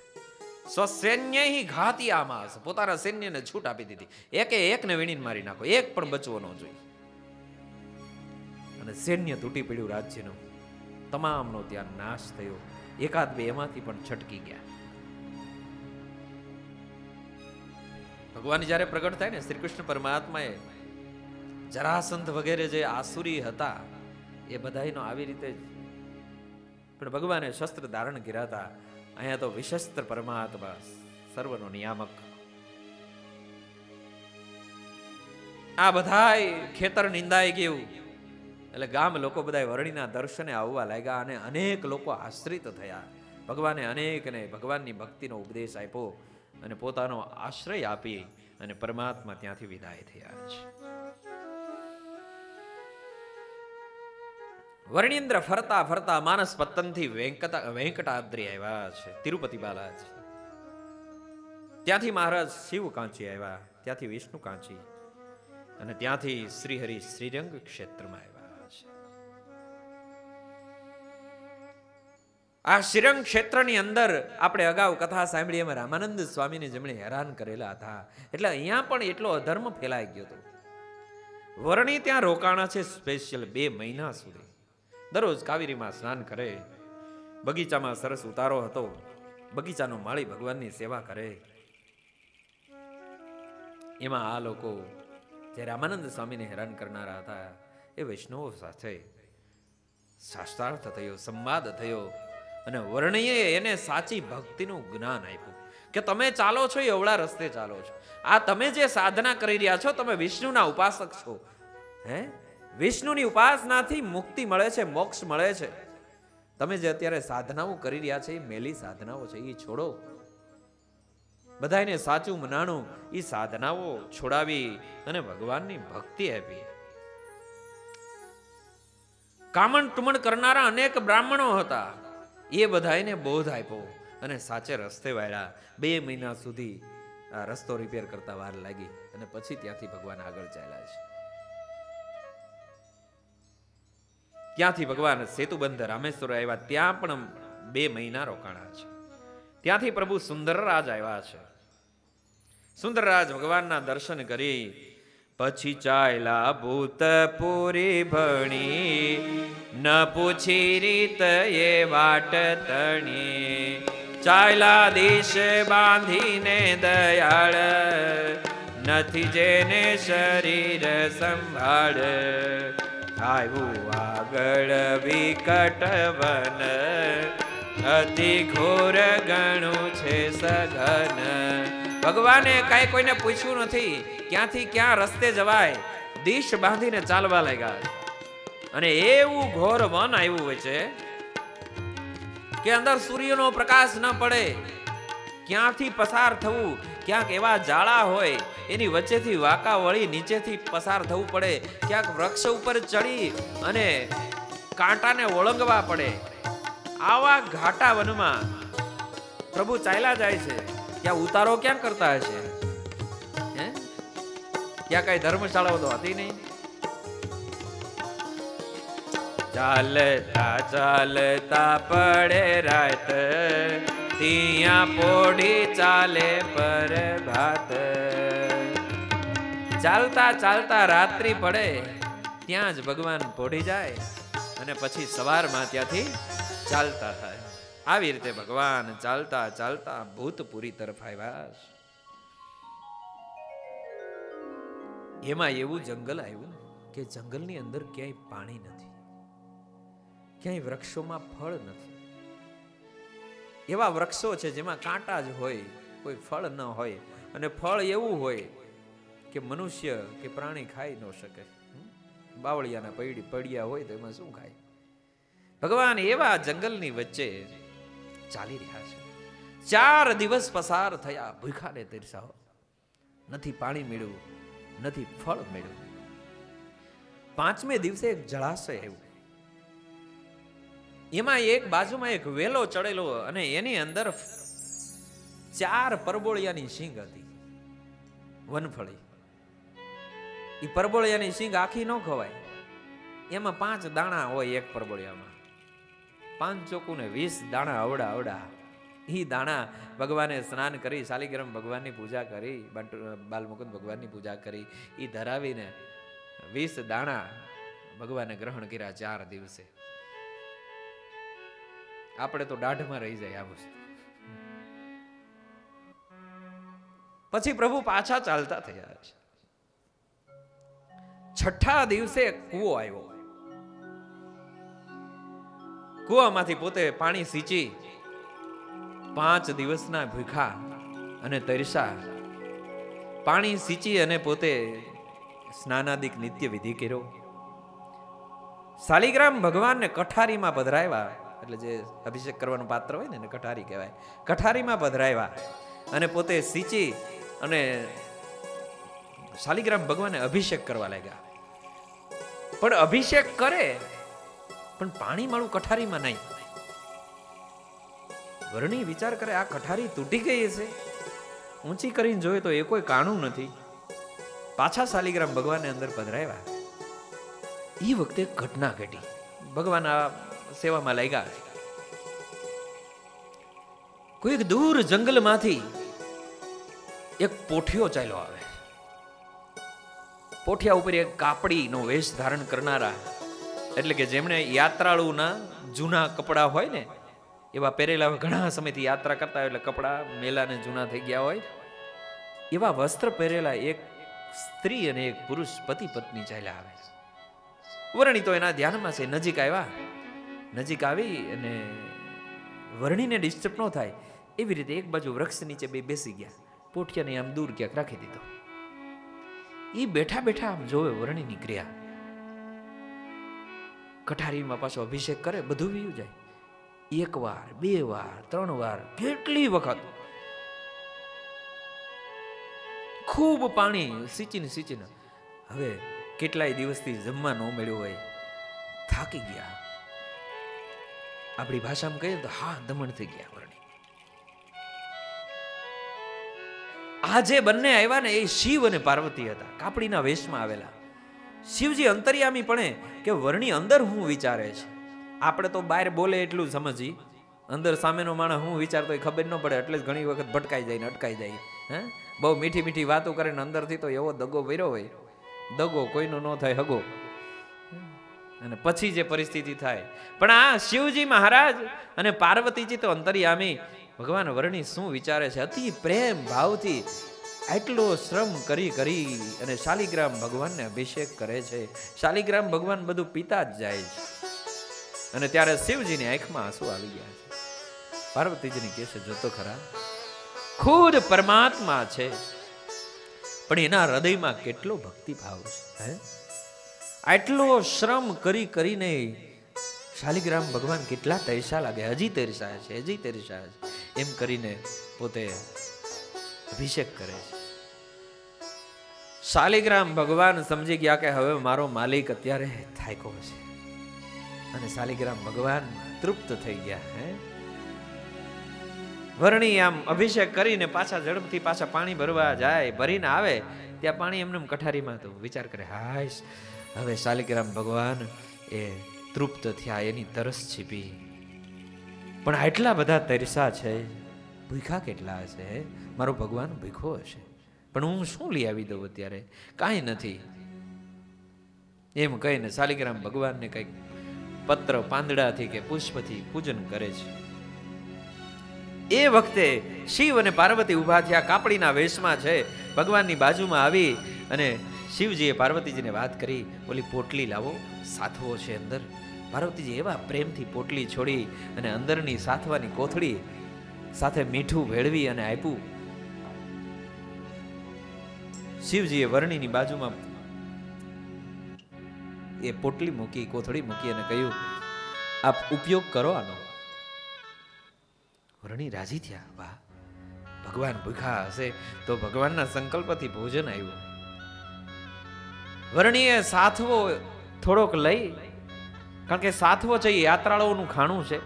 સ્વસૈન્ય ઘાતી આમાસ, પોતાના સૈન્યને છૂટ આપી દીધી. એકે એકને વીણીને મારી નાખો, એક પણ બચવો ન જોઈએ. અને સૈન્ય તૂટી પડ્યું રાજ્યનું, તમામનો ત્યાં નાશ થયો. એકાદ બે એમાંથી પણ છટકી ગયા. ભગવાન જ્યારે પ્રગટ થાય ને, શ્રી કૃષ્ણ પરમાત્માએ જરાસંધ વગેરે જે આસુરી હતા એ બધાનો આવી રીતે જ, પણ ભગવાને શસ્ત્ર ધારણ કર્યા હતા. અહીંયા તો વિશસ્ત્ર પરમાત્મા, સર્વનો નિયામક. આ બધાય ખેતર નિંદાઈ ગયું એટલે ગામ લોકો બધા વર્ણિના દર્શને આવવા લાગ્યા અને અનેક લોકો આશ્રિત થયા. ભગવાને અનેકને ભગવાનની ભક્તિનો ઉપદેશ આપ્યો અને પોતાનો આશ્રય આપી અને પરમાત્મા ત્યાંથી વિદાય થયા છે. વર્ણિન્દ્ર ફરતા ફરતા માનસ પત્તનથી વેંકટાદ્રી આવ્યા છે, તિરુપતિ બાલાજી. ત્યાંથી મહારાજ શિવ કાંચી આવ્યા, ત્યાંથી વિષ્ણુ કાંચી અને ત્યાંથી શ્રીહરિ શ્રીરંગ ક્ષેત્રમાં આવ્યા છે. આ શ્રીરંગ ક્ષેત્રની અંદર આપણે અગાઉ કથા સાંભળી એમાં રામાનંદ સ્વામીને જેમણે હેરાન કરેલા હતા, એટલે અહીંયા પણ એટલો અધર્મ ફેલાઈ ગયો હતો. વર્ણિ ત્યાં રોકાણા છે સ્પેશિયલ 2 મહિના સુધી. દરરોજ કાવેરીમાં સ્નાન કરે, બગીચામાં સરસ ઉતારો હતો, બગીચાનો માળી ભગવાનની સેવા કરે. એમાં આ લોકો જે રામાનંદ સ્વામીને હેરાન કરનારા હતા એ વૈષ્ણવો સાથે શાસ્ત્રાર્થ થયો, સંવાદ થયો અને વર્ણિએ એને સાચી ભક્તિનું જ્ઞાન આપ્યું કે તમે ચાલો છો એ અવળા રસ્તે ચાલો છો. આ તમે જે સાધના કરી રહ્યા છો, તમે વિષ્ણુના ઉપાસક છો. વિષ્ણુની ઉપાસનાથી મુક્તિ મળે છે, મોક્ષ મળે છે. તમે જે અત્યારે સાધનાઓ કરી રહ્યા છે એ મેલી સાધનાઓ છે, એ છોડો. બધાને સાચું મનાણું, એ સાધનાઓ છોડાવી અને ભગવાનની ભક્તિ આપી. કામણ ટુમણ કરનારા અનેક બ્રાહ્મણો હતા, એ બધાને બોધ આપ્યો અને સાચે રસ્તે વાળ્યા. 2 મહિના સુધી આ રસ્તો રિપેર કરતા વાર લાગી અને પછી ત્યાંથી ભગવાન આગળ ચાલ્યા છે. ત્યાંથી ભગવાન સેતુબંધ રામેશ્વર આવ્યા, ત્યાં પણ 2 મહિના રોકાણા છે. ત્યાંથી પ્રભુ સુંદરરાજ આવ્યા છે. સુંદરરાજ ભગવાનના દર્શન કરી પછી ચાલ્યા ભૂતપુરી ભણી, ન પૂછી રીત એ વાટ તણી. ચાલ્યા દેશ બાંધીને દયાળ, નથી જેને શરીર સંભાળ. આવ્યું આગળ વિકટ વન, અતિ ઘોર ગણું છે સઘન. ભગવાને કઈ કોઈને પૂછ્યું નથી ક્યાંથી ક્યાં રસ્તે જવાય, દિશ બાંધીને ચાલવા લાગ્યા. અને એવું ઘોર વન આવ્યું હોય છે કે અંદર સૂર્યનો પ્રકાશ ન પડે, ક્યાંથી પસાર થવું, ક્યાંક એવા જાળા હોય એની વચ્ચેથી વાંકા વળી નીચેથી પસાર થવું પડે, ક્યાંક વૃક્ષ ઉપર ચડી અને કાંટાને ઓળંગવા પડે. આવા ઘાટા વનમાં પ્રભુ ચાલ્યા જાય છે. ત્યાં ઉતારો ક્યાં કરતા હશે? ત્યાં કઈ ધર્મશાળાઓ તો હતી નહીં. ચાલતા ચાલતા પડે રાત, ત્યાં પોડી ચાલે પર ભાત. ચાલતા ચાલતા રાત્રિ પડે ત્યાં જ ભગવાન પોઢી જાય અને પછી સવારમાં ત્યાંથી ચાલતા થાય. આવી રીતે ભગવાન ચાલતા ચાલતા ભૂતપુરી તરફ આવ્યા. એમાં એવું જંગલ આવ્યું કે જંગલની અંદર ક્યાંય પાણી નથી, ક્યાંય વૃક્ષોમાં ફળ નથી. એવા વૃક્ષો છે જેમાં કાંટા જ હોય, કોઈ ફળ ન હોય, અને ફળ એવું હોય કે મનુષ્ય કે પ્રાણી ખાઈ ન શકે. બાવળિયાના પડ્યા હોય તો એમાં શું ખાય? ભગવાન એવા જંગલની વચ્ચે ચાલી રહ્યા છે. 4 દિવસ પસાર થયા, ભૂખાને તરસ્યા, નથી પાણી મળ્યું, નથી ફળ મળ્યું. 5મે દિવસે એક જળાશય આવ્યું. એમાં એક બાજુમાં એક વેલો ચડેલો અને એની અંદર 4 પરબોળિયાની સિંગ હતી, વનફળી. એ પરબોળિયાની સિંગ આખી ન ખવાય, એમાં 5 દાણા હોય એક પરબોળિયામાં. 5 ચોકું ને 20 દાણા અવડા અવડા. એ દાણા ભગવાને સ્નાન કરી, શાલિગ્રામ ભગવાનની પૂજા કરી, બાલમુકુંદ ભગવાનની પૂજા કરી, એ ધરાવીને 20 દાણા ભગવાને ગ્રહણ કર્યા 4 દિવસે. આપણે તો દાઢમાં રહી જાય આ વસ્તુ. પછી પ્રભુ પાછા ચાલતા થયા છે. 6ઠા દિવસે કૂવો આવ્યો. કૂવામાંથી પોતે પાણી સીંચી 5 દિવસના ભૂખા અને તરસા પાણી સીંચી અને પોતે સ્નાનાદિક નિત્ય વિધિ કર્યો. શાલિગ્રામ ભગવાનને કઠારીમાં પધરાવ્યા, એટલે જે અભિષેક કરવાનું પાત્ર હોય ને એને કઠારી કહેવાય. કઠારીમાં પધરાવ્યા અને પોતે સીંચી અને શાલિગ્રામ ભગવાનને અભિષેક કરવા લાગ્યા. પણ અભિષેક કરે પણ પાણી માળું કઠારીમાં નહીં. વર્ણી વિચાર કરે આ કઠારી તૂટી ગઈ છે, ઊંચી કરીને જોઈએ તો એ કોઈ કાણું નથી. પાછા શાલિગ્રામ ભગવાનને અંદર પધરાવ્યા. એ વખતે ઘટના ઘટી. ભગવાન આ સેવામાં લાગ્યા. કોઈક દૂર જંગલમાંથી એક પોઠિયો ચાલ્યો આવે. પોઠિયા ઉપર એક કાપડીનો વેશ ધારણ કરનારા, એટલે કે જેમણે યાત્રાળુના જૂના કપડા હોય ને એવા પહેરેલા, ઘણા સમયથી યાત્રા કરતા હોય એટલે કપડા મેલાને જૂના થઈ ગયા હોય, એવા વસ્ત્ર પહેરેલા એક સ્ત્રી અને એક પુરુષ પતિ પત્ની ચાલ્યા આવે. વર્ણી તો એના ધ્યાનમાં છે. નજીક આવ્યા. નજીક આવી અને વર્ણીને ડિસ્ટર્બ ન થાય એવી રીતે એક બાજુ વૃક્ષ નીચે બેસી ગયા. પોઠિયાને આમ દૂર ક્યાંક રાખી દીધો. એ બેઠા બેઠા આમ જોવે વર્ણીની ક્રિયા. કઠારીમાં પાછો અભિષેક કરે, બધું વીયું જાય. 1 વાર 2 વાર 3 વાર, કેટલી વખત ખૂબ પાણી સિંચીને સિંચીને હવે કેટલાય દિવસથી જમવા ન મળ્યું હોય, થાકી ગયા. આપણી ભાષામાં કહીએ તો હા દમણ થઈ ગયા વર્ણી. આ જે બંને આવ્યા ને એ શિવ અને પાર્વતી હતા, કાપડીના વેશમાં આવેલા. શિવજી અંતર્યામી પણ કે વર્ણી અંદર હું વિચારે છે. આપણે તો બહાર બોલે એટલું સમજી, અંદર સામેનો માણસ હું વિચારતો ખબર ન પડે, એટલે જ ઘણી વખત ભટકાઈ જાય ને અટકાઈ જાય. બહુ મીઠી મીઠી વાતો કરે ને અંદરથી તો એવો દગો ભર્યો હોય. દગો કોઈનો ન થાય હગો, અને પછી જે પરિસ્થિતિ થાય. પણ આ શિવજી મહારાજ અને પાર્વતીજી તો અંતર્યામી. ભગવાન વર્ણી શું વિચારે છે? અતિ પ્રેમ ભાવથી આટલો શ્રમ કરી અને શાલિગ્રામ ભગવાનને અભિષેક કરે છે. શાલિગ્રામ ભગવાન બધું પીતા જ જાય છે. અને ત્યારે શિવજીની આંખમાં આંસુ આવી ગયા છે. પાર્વતીજીને કહે છે જોતો ખરા, ખુદ પરમાત્મા છે પણ એના હૃદયમાં કેટલો ભક્તિ ભાવ છે. આટલો શ્રમ કરીને શાલિગ્રામ ભગવાન કેટલા તરસા લાગે, હજી તરસા છે, હજી તરસા છે, એમ કરીને પોતે અભિષેક કરે છે. શાલિગ્રામ ભગવાન સમજી ગયા કે હવે મારો માલિક અત્યારે થાક્યો છે, અને શાલિગ્રામ ભગવાન તૃપ્ત થઈ ગયા. વર્ણી આમ અભિષેક કરીને પાછા ઝડપથી પાછા પાણી ભરવા જાય, ભરીને આવે ત્યાં પાણી એમને કઠારીમાં તો વિચાર કરે હાશ હવે શાલિગ્રામ ભગવાન એ તૃપ્ત થયા, એની તરસ છીપી. પણ આટલા બધા તરસા છે, ભૂખા કેટલા હશે? મારો ભગવાન ભૂખો હશે, પણ હું શું લઈ આવી દઉં અત્યારે? કાંઈ નથી. એમ કહીને શાલિગ્રામ ભગવાનને કંઈક પત્ર પાંદડાથી કે પુષ્પથી પૂજન કરે છે. એ વખતે શિવ અને પાર્વતી ઉભા થયા, કાપડીના વેશમાં છે, ભગવાનની બાજુમાં આવી અને શિવજીએ પાર્વતીજીને વાત કરી, ઓલી પોટલી લાવો, સાથવો છે અંદર. પાર્વતીજી એવા પ્રેમથી પોટલી છોડી અને અંદરની સાથવાની કોથળી સાથે મીઠું ભેળવી અને આપ્યું. શિવજીએ વર્ણીની બાજુમાં એ પોટલી મૂકી, કોથળી મૂકી અને કહ્યું, આપ ઉપયોગ કરો આનો. વર્ણી રાજી થયા. વાહ, ભગવાન ભૂખા હશે તો ભગવાનના સંકલ્પથી ભોજન આવ્યું. વર્ણીએ સાથવો થોડોક લઈ, કારણ કે સાથવો છે એ યાત્રાળુઓનું ખાણું છે,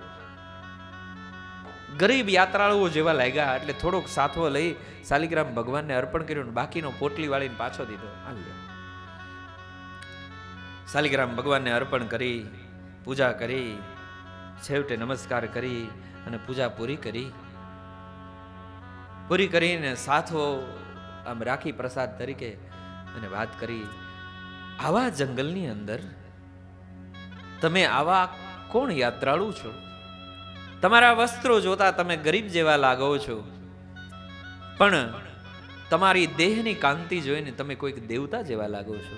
ગરીબ યાત્રાળુઓ જેવા લાગ્યા એટલે થોડોક સાથવો લઈ શાલિગ્રામ ભગવાનને અર્પણ કર્યું, બાકીનો પોટલી વાળીને પાછો દીધો. શાલિગ્રામ ભગવાનને અર્પણ કરી, પૂજા કરી, છેવટે નમસ્કાર કરી અને પૂજા પૂરી કરી. પૂરી કરીને સાથવો આમ રાખી પ્રસાદ તરીકે અને વાત કરી, આવા જંગલની અંદર તમે આવા કોણ યાત્રાળુ છો? તમારા વસ્ત્રો જોતા તમે ગરીબ જેવા લાગો છો, પણ તમારી દેહની કાંતિ જોઈને તમે કોઈક દેવતા જેવા લાગો છો.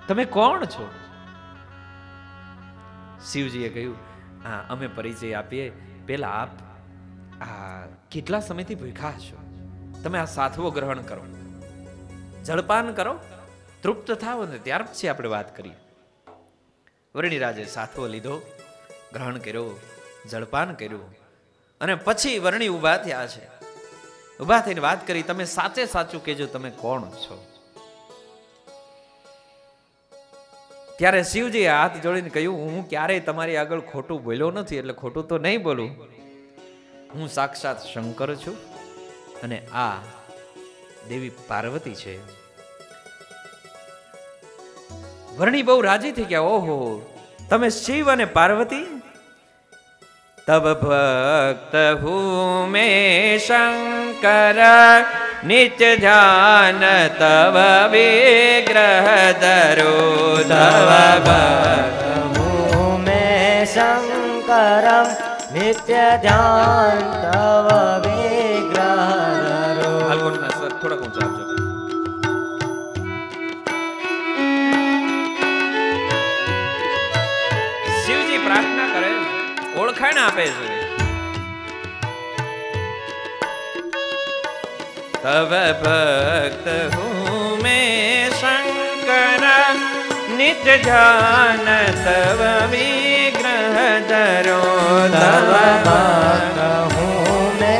તમે કોણ છો? શિવજીએ કહ્યું, હા, અમે પરિચય આપીએ. પેલા આપ આ કેટલા સમયથી ભૂખ્યા છો? તમે આ સાથવો ગ્રહણ કરો, જળપાન કરો, તૃપ્ત થાવ ને ત્યાર પછી આપણે વાત કરીએ. વર્ણિરાજે સાથવો લીધો, ગ્રહણ કર્યો, જળપાન કર્યું અને પછી વર્ણી ઊભા થયા છે. ઊભા થઈને વાત કરી, તમે સાચે સાચું કહેજો, તમે કોણ છો? ત્યારે શિવજીએ હાથ જોડીને કહ્યું, હું ક્યારેય તમારી આગળ ખોટું બોલ્યો નથી, એટલે ખોટું તો નહીં બોલું. હું સાક્ષાત શંકર છું અને આ દેવી પાર્વતી છે. વર્ણી બહુ રાજી થઈ ગયા. ઓહો, તમે શિવ અને પાર્વતી? તબ ભક્ત હું મે શંકર, નિત્ય ધ્યાન તવ વિગ્રહ ધરો. તવ ભક્ત હું મે શંકરમ, નિત્ય ધ્યાન તવ વિગ્રહ ધરો. થોડા ઊંચા આપજો. શિવજી પ્રાર્થના કરે, ઓળખાણ આપે છે. તવ ભક્ત હું મે શંકર, નિત્ય ધ્યાન તવ વિગ્રહ ધરો. તવ ભક્ત હું મે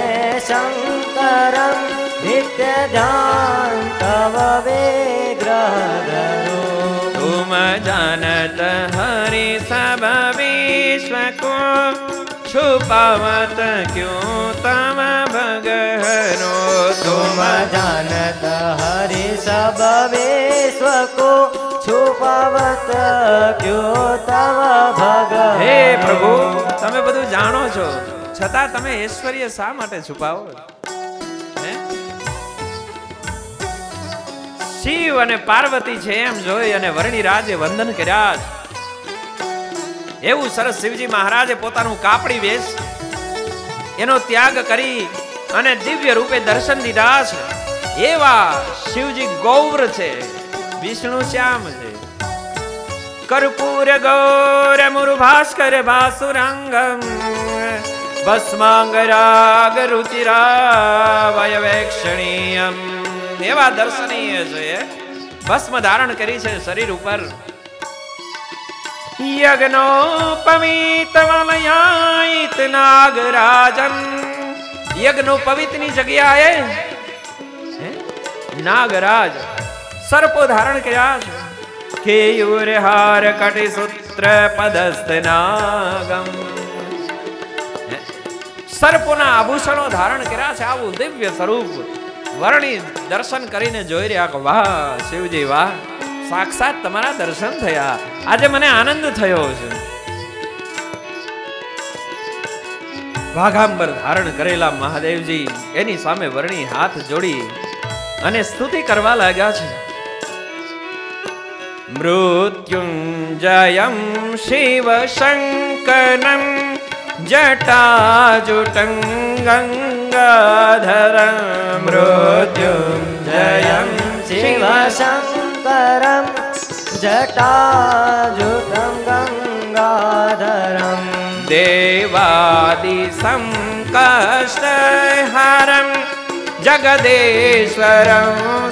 શંકરમ, નિત્ય ધ્યાન તવ વિગ્રહ ધરો. तुम जानत हरि सब विश्व को, छुपावत क्यों तम भगहरो. तुम जानत हरि सब विश्व को, છુપાવત ક્યો તવ ભગ. હે પ્રભુ, તમે બધું જાણો છો, છતાં તમે ઐશ્વર્ય શા માટે છુપાવો? શિવ અને પાર્વતી છે એમ જોઈ અને વર્ણિરાજે વંદન કર્યા. એવું સરસ શિવજી મહારાજે પોતાનું કાપડી વેશ એનો ત્યાગ કરી અને દિવ્ય રૂપે દર્શન દીધા છે. એવા શિવજી ગૌર છે, વિષ્ણુ શ્યામ છે. કર્પૂર ગૌર મુરુ ભાસ્કર ભાસુરંગમ, ભસ્માંગ રાગ રુચિરા વયવેક્ષણીયમ. એવા દર્શનીય છે. ભસ્મ ધારણ કરી છે શરીર ઉપર. યજ્ઞોપવિત વલયાયિત નાગરાજન. યજ્ઞોપવિત ની જગ્યાએ નાગરાજ સર્પો ધારણ કર્યા છે. કેયુર હાર કટિ સૂત્ર પદસ્થ નાગમ. સર્પોના આભૂષણો ધારણ કર્યા છે. આવું દિવ્ય સ્વરૂપ વર્ણી દર્શન કરીને જોઈ રહ્યા કે વાહ શિવજી વાહ, સાક્ષાત તમારા દર્શન થયા, આજે મને આનંદ થયો છે. વાઘાંબર ધારણ કરેલા મહાદેવજી એની સામે વર્ણી હાથ જોડી અને સ્તુતિ કરવા લાગ્યા છે. મૃત્યુંજયમ શિવ શંકરમ, જટાજુટં ગંગાધરમ. મૃત્યુંજયમ शिवशङ्करं जटाजुटं गङ्गाधरं देवादिसङ्कष्टहरं जगदेश्वरं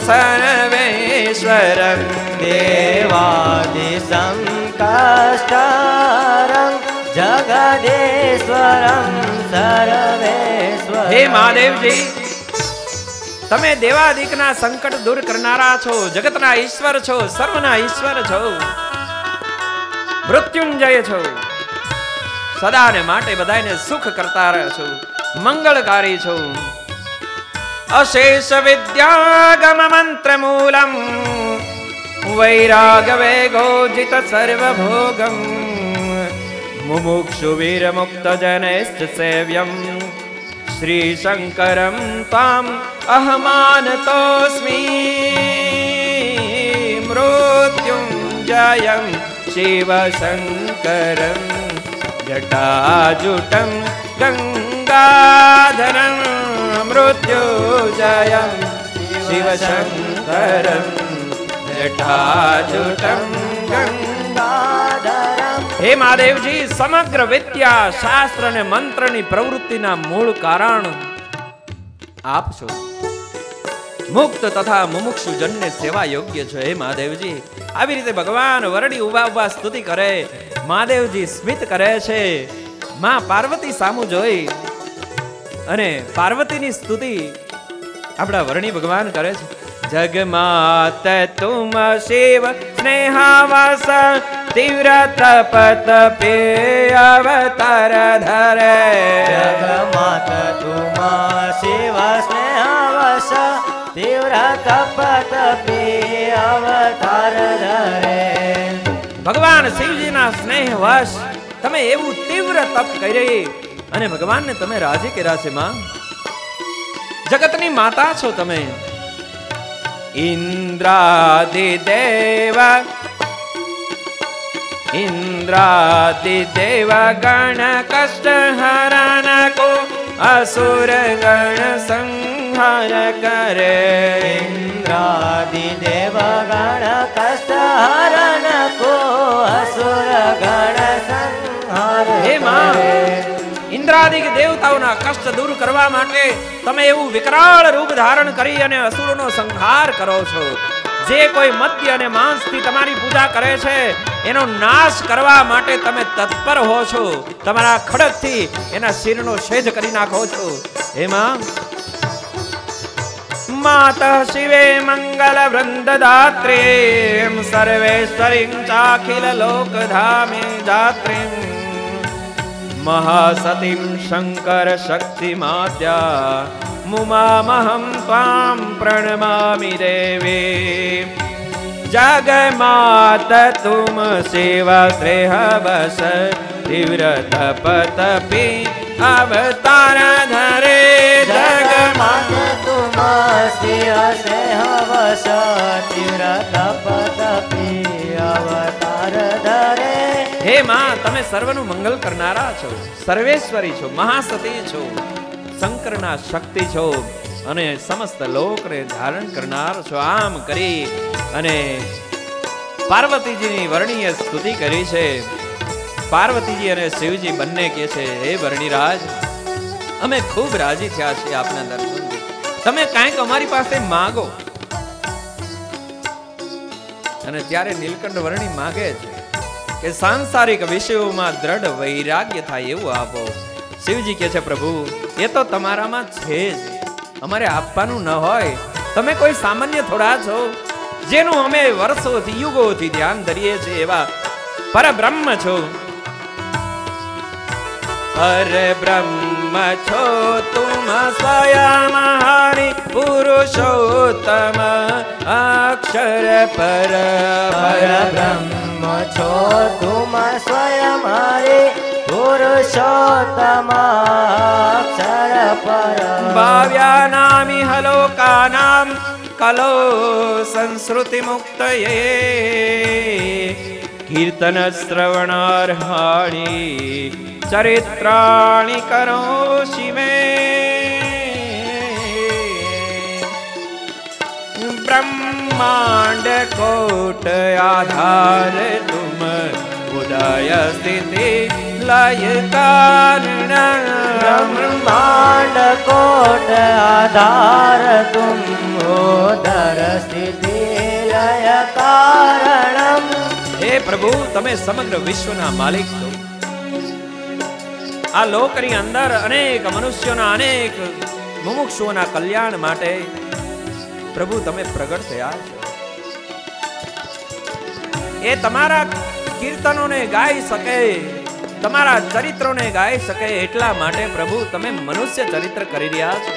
सर्वेश्वरं देवादिसङ्कष्टहरं जगदेश्वरं सर्वेश्वरं। हे महादेवजी, તમે દેવાદિકના સંકટ દૂર કરનારા છો, જગતના ઈશ્વર છો, સર્વના ઈશ્વર છો, મૃત્યુંજય છો, સદાને માટે બધાને સુખ કરતા રહો છો, મંગળકારી છો. અશેષ વિદ્યાગમ મંત્ર મૂલમ વૈરાગ વેગોજિત સર્વભોગમ મુમુક્ષુ વીર મુક્ત જનૈશ્ચ સેવ્યમ શ્રી શંકરમ તામ અહમાનતોસ્મિ મૃત્યુંજયમ શિવશંકરમ જટાજુટમ ગંગાધરમ મૃત્યુંજયમ શિવશંકરમ જટાજુટમ ગંગાધરમ. હે મહાદેવજી, સમગ્ર વિદ્યા શાસ્ત્ર અને મંત્રની પ્રવૃત્તિના મૂળ કારણ આપ છો. મુક્ત તથા મુમુક્ષુ જનને સેવા યોગ્ય છે. હે મહાદેવજી, આવી રીતે ભગવાન વરડી ઉભા ઉભા સ્તુતિ કરે. મહાદેવજી સ્મિત કરે છે. માં પાર્વતી સામુ જોઈ અને પાર્વતીની સ્તુતિ આપણા વરણી ભગવાન કરે છે. જગમાત તુમ શિવ સ્નેહાવાસ તીવ્ર તપ તપે અવતાર ધરે. જગમાત તુમ શિવ સ્નેહાવાસ તીવ્ર તપ તપે અવતાર ધરે. ભગવાન શિવજીના સ્નેહવશ તમે એવું તીવ્ર તપ કરી અને ભગવાનને તમે રાજી કર્યા છે. માં જગતની માતા છો તમે. ઇન્દ્રાદિદેવ ગણ કષ્ટ હરણ કો અસુર ગણ સંહાર કરે. ઇન્દ્રાદિદેવ ગણ કષ્ટ હરણ કો અસુર ગણ સંહાર. હે માં, ઇન્દ્રાદિક દેવતાઓના કષ્ટ દૂર કરવા માટે તમે એવું વિકરાળ રૂપ ધારણ કરી અને અસુરોનો સંહાર કરો છો. જે કોઈ મદ્ય અને માંસથી તમારી પૂજા કરે છે એનો નાશ કરવા માટે તમે તત્પર હો છો. તમારા ખડગથી એના શિરનો છેદ કરી નાખો છો. હે માં, માતઃ શિવે મંગલ વૃંદદાત્રીમ સર્વેશ્વરીમ ચાખિલ લોકધામે દાત્રીમ મહાસતીમ શંકર શક્તિ માત્યા મુમામહં ત્વામ પ્રણમામિ દેવી. જગમાત તુમ શિવ શ્રેહવશ તીવ્ર તપ તપી અવતાર ધરે. જગમાત તુમ શિવ શ્રેહવશ તીવ્ર તપ તપી અવતાર ધરે. હે માં, તમે સર્વનું મંગલ કરનારા છો, સર્વેશ્વરી છો, મહાસતી છો, શંકરના શક્તિ છો અને સમસ્ત લોકને ધારણ કરનાર છો. આમ કરી અને પાર્વતીજીની વર્ણિય સ્તુતિ કરી છે. પાર્વતીજી અને શિવજી બંને કહે છે, હે વર્ણિરાજ, અમે ખૂબ રાજી થયા છીએ આપના દર્શનથી. તમે કાંઈક અમારી પાસે માગો. અને ત્યારે નીલકંઠ વર્ણિ માગે છે કે સાંસારિક વિષયોમાં દ્રઢ વૈરાગ્ય થાય એવું આપો. શિવજી કહે છે, પ્રભુ એ તો તમારામાં છે જ, અમારે આપવાનું ન હોય. તમે કોઈ સામાન્ય થોડા છો જેનું અમે વર્ષોથી યુગોથી ધ્યાન ધરીએ છીએ એવા પરબ્રહ્મ છો. પરબ્રહ્મ છો તુમ સ્વયં હરિ પુરુષોત્તમ અક્ષર પર. પરબ્રહ્મ છો તુમ સ્વયં હરિ પુરુષોત્તમ અક્ષર પર. ભાવ્યાનામિ હલોકાનામ કલો સંસ્કૃતિ મુક્તયે કીર્તન શ્રવણાર્હાણિ ચરિત્રાણિ કરોષિ મે. બ્રહ્મ ब्रह्मांड कोट आधार तुम उदय स्थिति लय कारण ब्रह्मांड कोट आधार तुम उदर स्थिति लय कारणम। हे प्रभु તમે સમગ્ર વિશ્વના માલિક છો. આ લોકની અંદર અનેક મનુષ્યોના અનેક મુમુક્ષુઓના કલ્યાણ માટે પ્રભુ તમે પ્રગટ થયા છો. એ તમારા કીર્તનોને ગાઈ શકે, તમારા ચરિત્રોને ગાઈ શકે એટલા માટે પ્રભુ તમે મનુષ્ય ચરિત્ર કરી રહ્યા છો.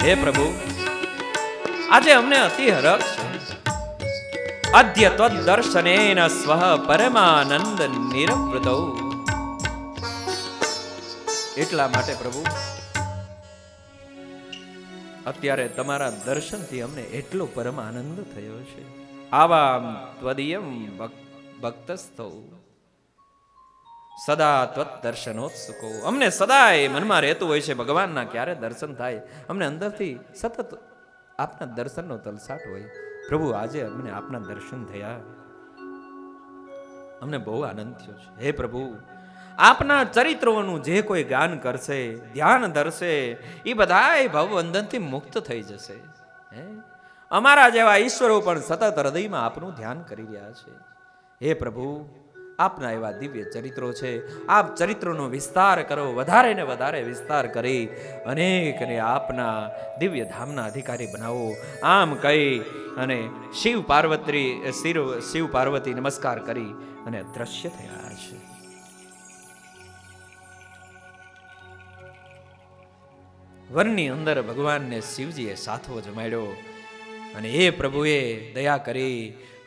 હે પ્રભુ આજે અમને અતિ હરખ છે. અદ્ય ત્વદ દર્શનેન સ્વ પરમાનંદ નિરવૃતૌ. એટલા માટે પ્રભુ અત્યારે તમારા દર્શનથી અમને એટલો પરમ આનંદ થયો છે. આવા ત્વદીયમ ભક્તસ્થો સદા ત્વત દર્શનોત્સુકો. અમને સદાય મનમાં રહેતું હોય છે ભગવાનના ક્યારે દર્શન થાય. અમને અંદરથી સતત આપના દર્શનનો તલસાટ હોય. પ્રભુ આજે અમને આપના દર્શન થયા, અમને બહુ આનંદ થયો છે. હે પ્રભુ આપના ચરિત્રોનું જે કોઈ ગાન કરશે, ધ્યાન ધરશે, એ બધાય ભવબંધનથી મુક્ત થઈ જશે. અમારા જેવા ઈશ્વરો પણ સતત હૃદયમાં આપનું ધ્યાન કરી રહ્યા છે. હે પ્રભુ આપના એવા દિવ્ય ચરિત્રો છે, આપ ચરિત્રોનો વિસ્તાર કરો, વધારે ને વધારે વિસ્તાર કરી અનેકને આપના દિવ્ય ધામના અધિકારી બનાવો. આમ કહી અને શિવ પાર્વતી નમસ્કાર કરી અને દ્રશ્ય થયા છે. વનની અંદર ભગવાનને શિવજીએ સાથવો જમાડ્યો અને એ પ્રભુએ દયા કરી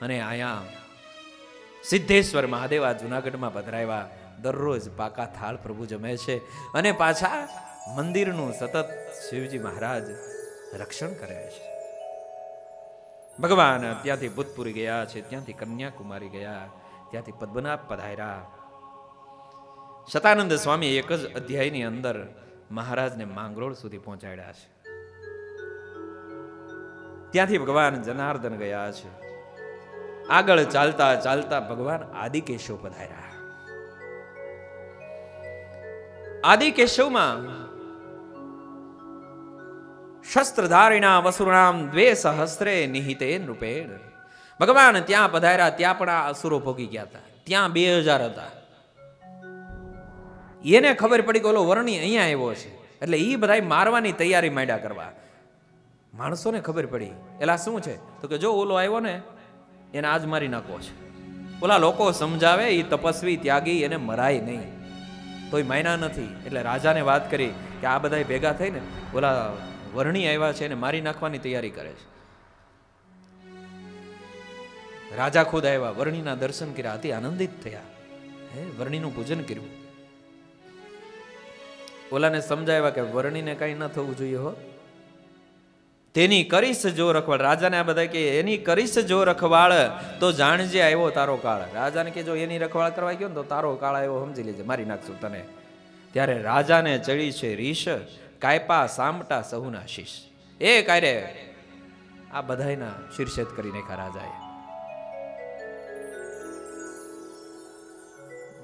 અને આયા સિદ્ધેશ્વર મહાદેવ આ જુનાગઢમાં પધરાવ્યા. દરરોજ પાકા થાળ પ્રભુ જમે છે અને પાછા મંદિરનું સતત શિવજી મહારાજ રક્ષણ કરે છે. ભગવાન ત્યાંથી ભૂતપુરી ગયા છે, ત્યાંથી કન્યાકુમારી ગયા, ત્યાંથી પદ્મનાભ પધાર્યા. શતાનંદ સ્વામી એક જ અધ્યાયની અંદર મહારાજને માંગરોળ સુધી પહોંચાડ્યા છે. ત્યાંથી ભગવાન જનાર્દન ગયા છે. આગળ ચાલતા ચાલતા ભગવાન આદિકેશવ પધાર્યા. આદિકેશવમાં શસ્ત્રધારિણા વસુરામ દ્વે સહસ્રે નિહિતે નૃપેણ. ભગવાન ત્યાં પધાર્યા, ત્યાં પણ આ અસુરો ભોગી ગયા હતા. ત્યાં 2000 હતા. એને ખબર પડી કે ઓલો વર્ણી અહીંયા આવ્યો છે એટલે એ બધા મારવાની તૈયારી માંડ્યા કરવા. માણસોને ખબર પડી એલા શું છે તો કે જો ઓલો આવ્યો ને એને આજ મારી નાખવો છે. ઓલા લોકો સમજાવે એ તપસ્વી ત્યાગી એને મરાય નહીં, તોય માયના નથી. એટલે રાજાને વાત કરી કે આ બધા ભેગા થઈને ઓલા વર્ણી આવ્યા છે એને મારી નાખવાની તૈયારી કરે છે. રાજા ખુદ આવ્યા, વર્ણીના દર્શન કર્યા, અતિ આનંદિત થયા. વર્ણીનું પૂજન કર્યું. ઓલાને સમજાવ્યા કે વર્ણીને કઈ ન થવું જોઈએ હો, તેની કરીશ જો રખવાળ. રાજાને આ બધા કે એની કરીશ જો રખવાળ તો જાણજે આવ્યો તારો કાળ. રાજાને કે જો એની રખવાળ કરવા ગયો ને તો તારો કાળ આવ્યો સમજી લેજે, મારી નાખશું તને. ત્યારે રાજાને ચડી છે રીશ, કાયપા સામટા સહુના શીશ. એ કારે આ બધાયના શિરછેદ કરી નાખ્યા રાજાએ.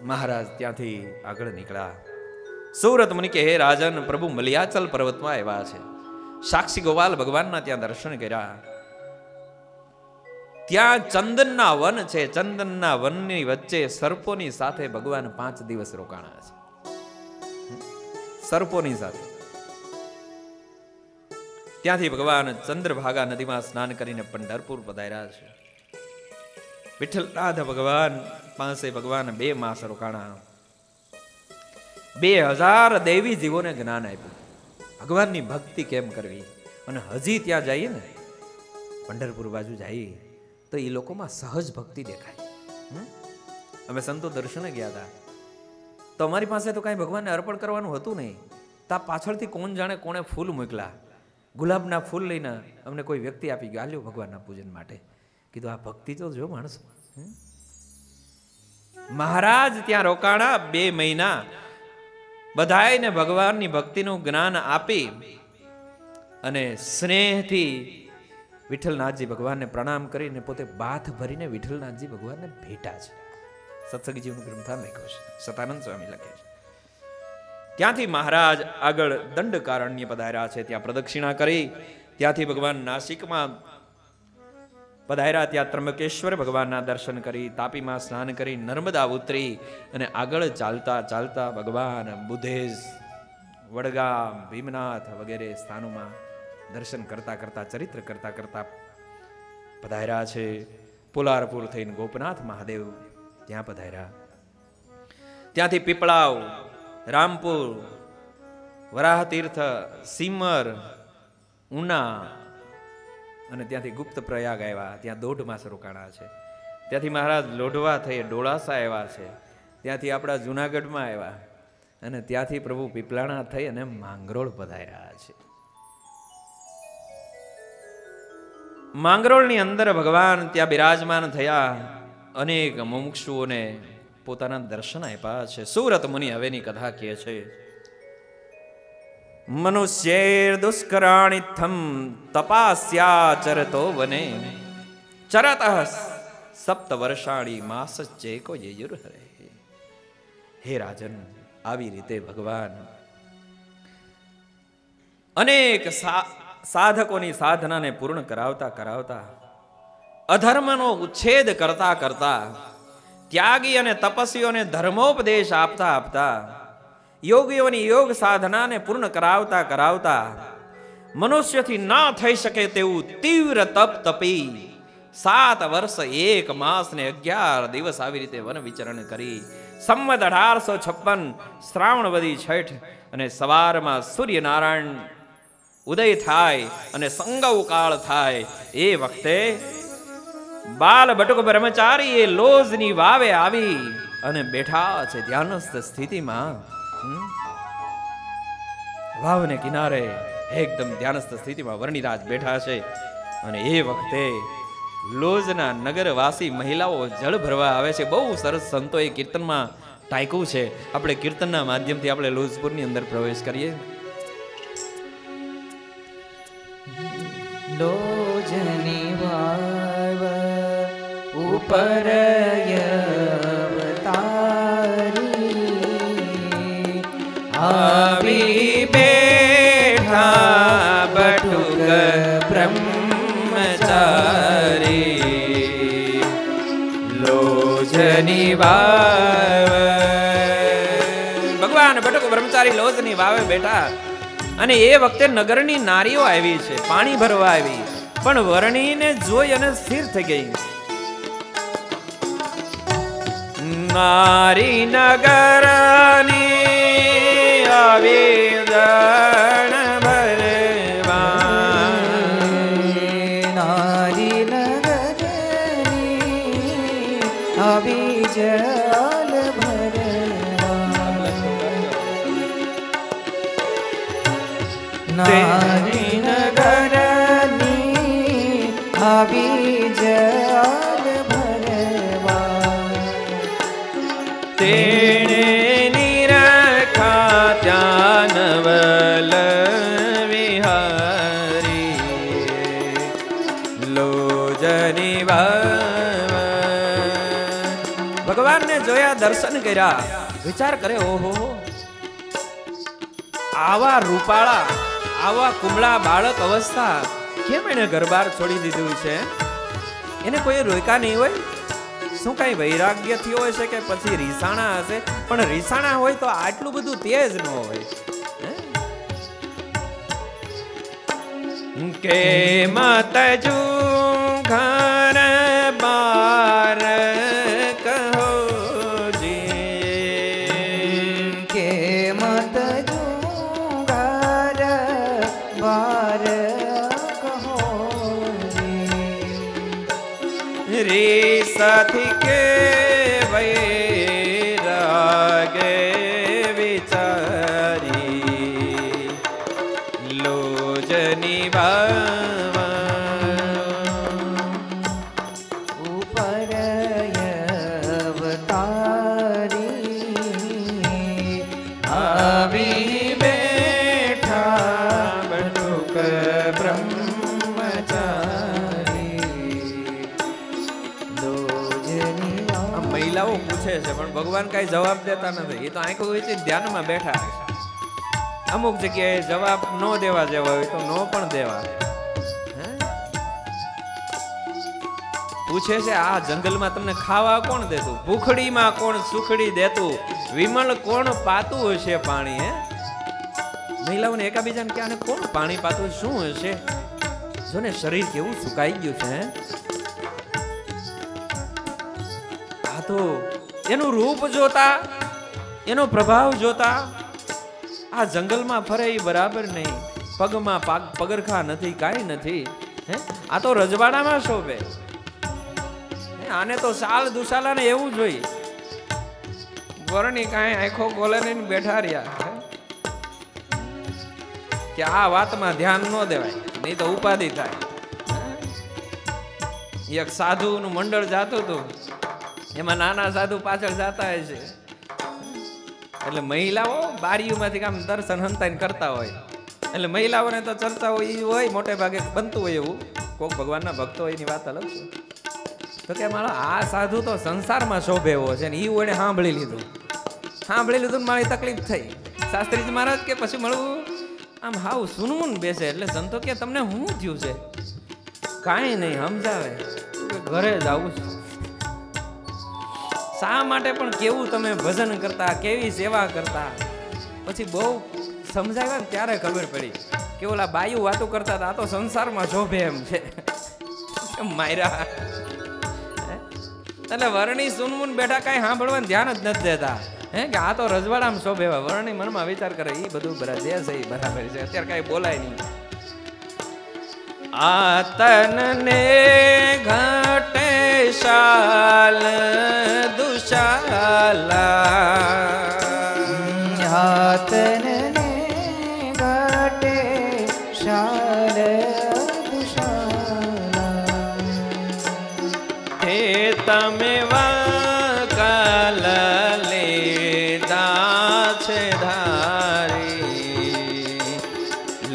મહારાજ ત્યાંથી આગળ નીકળ્યા. સુરત મુનિ કે હે રાજન, પ્રભુ મલિયાચલ પર્વતમાં આવ્યા છે. સાક્ષી ગોપાલ ભગવાનના ત્યાં દર્શન કર્યા. ત્યાં ચંદનના વન છે. ચંદનના વનની વચ્ચે સર્પોની સાથે ભગવાન 5 દિવસ રોકાણા છે. સર્પોની સાથે. ત્યાંથી ભગવાન ચંદ્રભાગા નદીમાં સ્નાન કરીને પંઢરપુર પધાર્યા છે. વિઠ્ઠલનાથ ભગવાન પાસે ભગવાન 2 માસ રોકાણા. 2000 દેવી જીવોને જ્ઞાન આપ્યું ભગવાનની ભક્તિ કેમ કરવી. અને હજી ત્યાં જઈએ ને પંઢરપુર બાજુ જઈએ તો એ લોકોમાં સહજ ભક્તિ દેખાય. અમે સંતો દર્શને ગયા હતા તો અમારી પાસે તો કાંઈ ભગવાનને અર્પણ કરવાનું હતું નહીં. તા પાછળથી કોણ જાણે કોણે ફૂલ મોકલા, ગુલાબના ફૂલ લઈને અમને કોઈ વ્યક્તિ આપી ગયો, આલ્યો ભગવાનના પૂજન માટે. કીધું આ ભક્તિ તો જો માણસ. મહારાજ ત્યાં રોકાણા 2 મહિના. બધાયને ભગવાનની ભક્તિનું જ્ઞાન આપી અને સ્નેહથી વિઠ્ઠલનાથજી ભગવાનને પ્રણામ કરીને પોતે બાથ ભરીને વિઠ્ઠલનાથજી ભગવાનને ભેટા છે. સત્સંગજીવનું ગ્રંથમાં લખ્યું છે, સતાનંદ સ્વામી લખે છે. ત્યાંથી મહારાજ આગળ દંડકારણ્ય પધાર્યા છે. ત્યાં પ્રદક્ષિણા કરી, ત્યાંથી ભગવાન નાસિકમાં પધાર્યા. ત્યાં ત્રંબકેશ્વર ભગવાનના દર્શન કરી, તાપીમાં સ્નાન કરી, નર્મદા ઉતરી અને આગળ ચાલતા ચાલતા ભગવાન બુધેજ, વડગામ, ભીમનાથ વગેરે સ્થાનોમાં દર્શન કરતા કરતા, ચરિત્ર કરતા કરતા પધાર્યા છે. પોલારપુર થઈને ગોપનાથ મહાદેવ ત્યાં પધાર્યા. ત્યાંથી પીપળાવ, રામપુર, વરાહતીર્થ, સીમર, ઉના અને ત્યાંથી ગુપ્ત પ્રયાગ આવ્યા. ત્યાં 1.5 માસ રોકાણા છે. ત્યાંથી મહારાજ લોઢવા થઈ ડોળાસા આવ્યા છે. ત્યાંથી આપણા જુનાગઢમાં આવ્યા અને ત્યાંથી પ્રભુ પીપલાણા થઈ અને માંગરોળ પધાર્યા છે. માંગરોળની અંદર ભગવાન ત્યાં બિરાજમાન થયા. અનેક મુમુક્ષુઓને પોતાના દર્શન આપ્યા છે. સુરત મુનિ હવેની કથા કહે છે, મનુષ્યેર દુષ્કરાણિથમ તપાસ્યાચરતો વને ચરતઃ સપ્ત વર્ષાણી માસ ચેકો યયુર્હરે. હે રાજન, આવી રીતે ભગવાન અનેક સાધકોની સાધનાને પૂર્ણ કરાવતા કરાવતા, અધર્મનો ઉચ્છેદ કરતા કરતા, ત્યાગી અને તપસ્વીઓને ધર્મોપદેશ આપતા આપતા, યોગીઓની યોગ સાધનાને પૂર્ણ કરાવતા કરાવતા, મનુષ્યથી ના થઈ શકે તેવું તીવ્ર તપ તપી 7 વર્ષ 1 માસ ને 11 દિવસ આવી રીતે વન વિચરણ કરી. સંવત 1856 શ્રાવણવદી છઠ અને સવારમાં સૂર્યનારાયણ ઉદય થાય અને સંગવ કાળ થાય એ વખતે બાલ બટુક બ્રહ્મચારી એ લોજની વાવે આવી અને બેઠા છે ધ્યાનસ્થ સ્થિતિમાં. વાવને કિનારે એકદમ ધ્યાનસ્થ સ્થિતિમાં વર્ણિરાજ બેઠા છે અને એ વખતે લોજના નગરવાસી મહિલાઓ જળ ભરવા આવે છે. બહુ સરસ સંતોએ કીર્તનમાં ટાંક્યું છે. આપણે કીર્તનના માધ્યમથી આપણે લોજપુરની અંદર પ્રવેશ કરીએ. લોજની વાવ ઉપર યવતારી આવી બેઠા બટુક બ્રહ્મચારી. લોજની વાવ, ભગવાન બટુક બ્રહ્મચારી લોજની વાવે બેઠા અને એ વખતે નગરની નારીઓ આવી છે, પાણી ભરવા આવી, પણ વર્ણીને જોઈ અને સ્થિર થઈ ગઈ. નારી નગરની આવી જણ ભરવા, નારી નગરની આવી જલ ભરવા, નારી નગરની આવી જલ ભરવા. તેણે નિરખા ત્યાં નવલ વિહારી લોજની વાવ. ભગવાનને જોયા, દર્શન કર્યા, વિચાર કરે, ઓહો, આવા રૂપાળા, આવા કુમળા બાળક અવસ્થા કેમ એને ઘરબાર છોડી દીધું છે? એને કોઈ રોક્યા નહીં હોય? શું કઈ વૈરાગ્ય થયો હોય છે કે પછી રીસાણા હશે? પણ રીસાણા હોય તો આટલું બધું તેજ ન હોય. કે મત જુ ઘર બાર કહો જી, કે મત જુ ઘર બાર કહો રે સાથી કે વૈરાગે વિચારી લોજની વાવ. ઉપર યવતારી આવી બેઠા બટુક બ્રહ્મચારી. પૂછે છે પણ ભગવાન કઈ જવાબ દેતા નથી. એ તો આંખો વેચી ધ્યાનમાં બેઠા છે. અમુક જગ્યાએ જવાબ ન દેવા જેવા હોય તો ન પણ દેવા. પૂછે છે આ જંગલમાં તમને ખાવા કોણ દેતું? ભૂખડીમાં કોણ સુખડી દેતું? વિમલ કોણ પાતું હશે પાણી? હે મહિલાઓને એકાબીજાને કે આને કોણ પાણી પાતું શું હશે? જો ને શરીર કેવું સુકાઈ ગયું છે. આ તો એનું રૂપ જોતા, એનો પ્રભાવ જોતા આ જંગલમાં ફરે એ બરાબર નહીં. પગમાં પગરખા નથી, કાંઈ નથી. હે આ તો રજવાડામાં શોભે. આને તો સાલ દુસાલા ને એવું જોઈએ. વરણી કાંઈ આંખો ખોલે નહીં બેઠા રહ્યા કે આ વાતમાં ધ્યાન ન દેવાય નહીં તો ઉપાધિ થાય. એક સાધુ નું મંડળ જાતું હતું, એમાં નાના સાધુ પાછળ જાતા હોય છે. એટલે મહિલાઓ બારીઓમાંથી કામ દર્શન હંતાઈને કરતા હોય. એટલે મહિલાઓને તો ચર્ચા હોય મોટે ભાગે બનતું હોય એવું. કોક ભગવાનના ભક્તો હોય એની વાત અલગ છે. તો કે મારો આ સાધુ તો સંસારમાં શોભે એવો છે ને એ ઓને સાંભળી લીધું મારી તકલીફ થઈ. શાસ્ત્રીજી મહારાજ કે પછી મળવું આમ હાવ સુનમુન બેસે. એટલે સંતો કે તમને શું થયું છે? કાંઈ નહીં સમજાવે, ઘરે જ આવું છું. શા માટે પણ કેવું તમે ભજન કરતા, કેવી સેવા કરતા? પછી બહુ સમજાવ્યા ને ત્યારે ખબર પડી કે ઓલા બાયુ વાતો કરતા હતા આ તો સંસારમાં શોભે એમ છે. માયરા એટલે વર્ણી સુનમુન બેઠા કાંઈ સાંભળવાનું ધ્યાન જ નથી દેતા. હે કે આ તો રજવાડામાં શોભે. વર્ણી મનમાં વિચાર કરે એ બધું બરાબર જે છે એ બરાબર છે, અત્યારે કાંઈ બોલાય નહીં. આ તનને ઘટે શાલ દુશાલા, તનને ઘટે શાલ દુશાલા, હે તમે વાકાલ લેદા છે ધારી,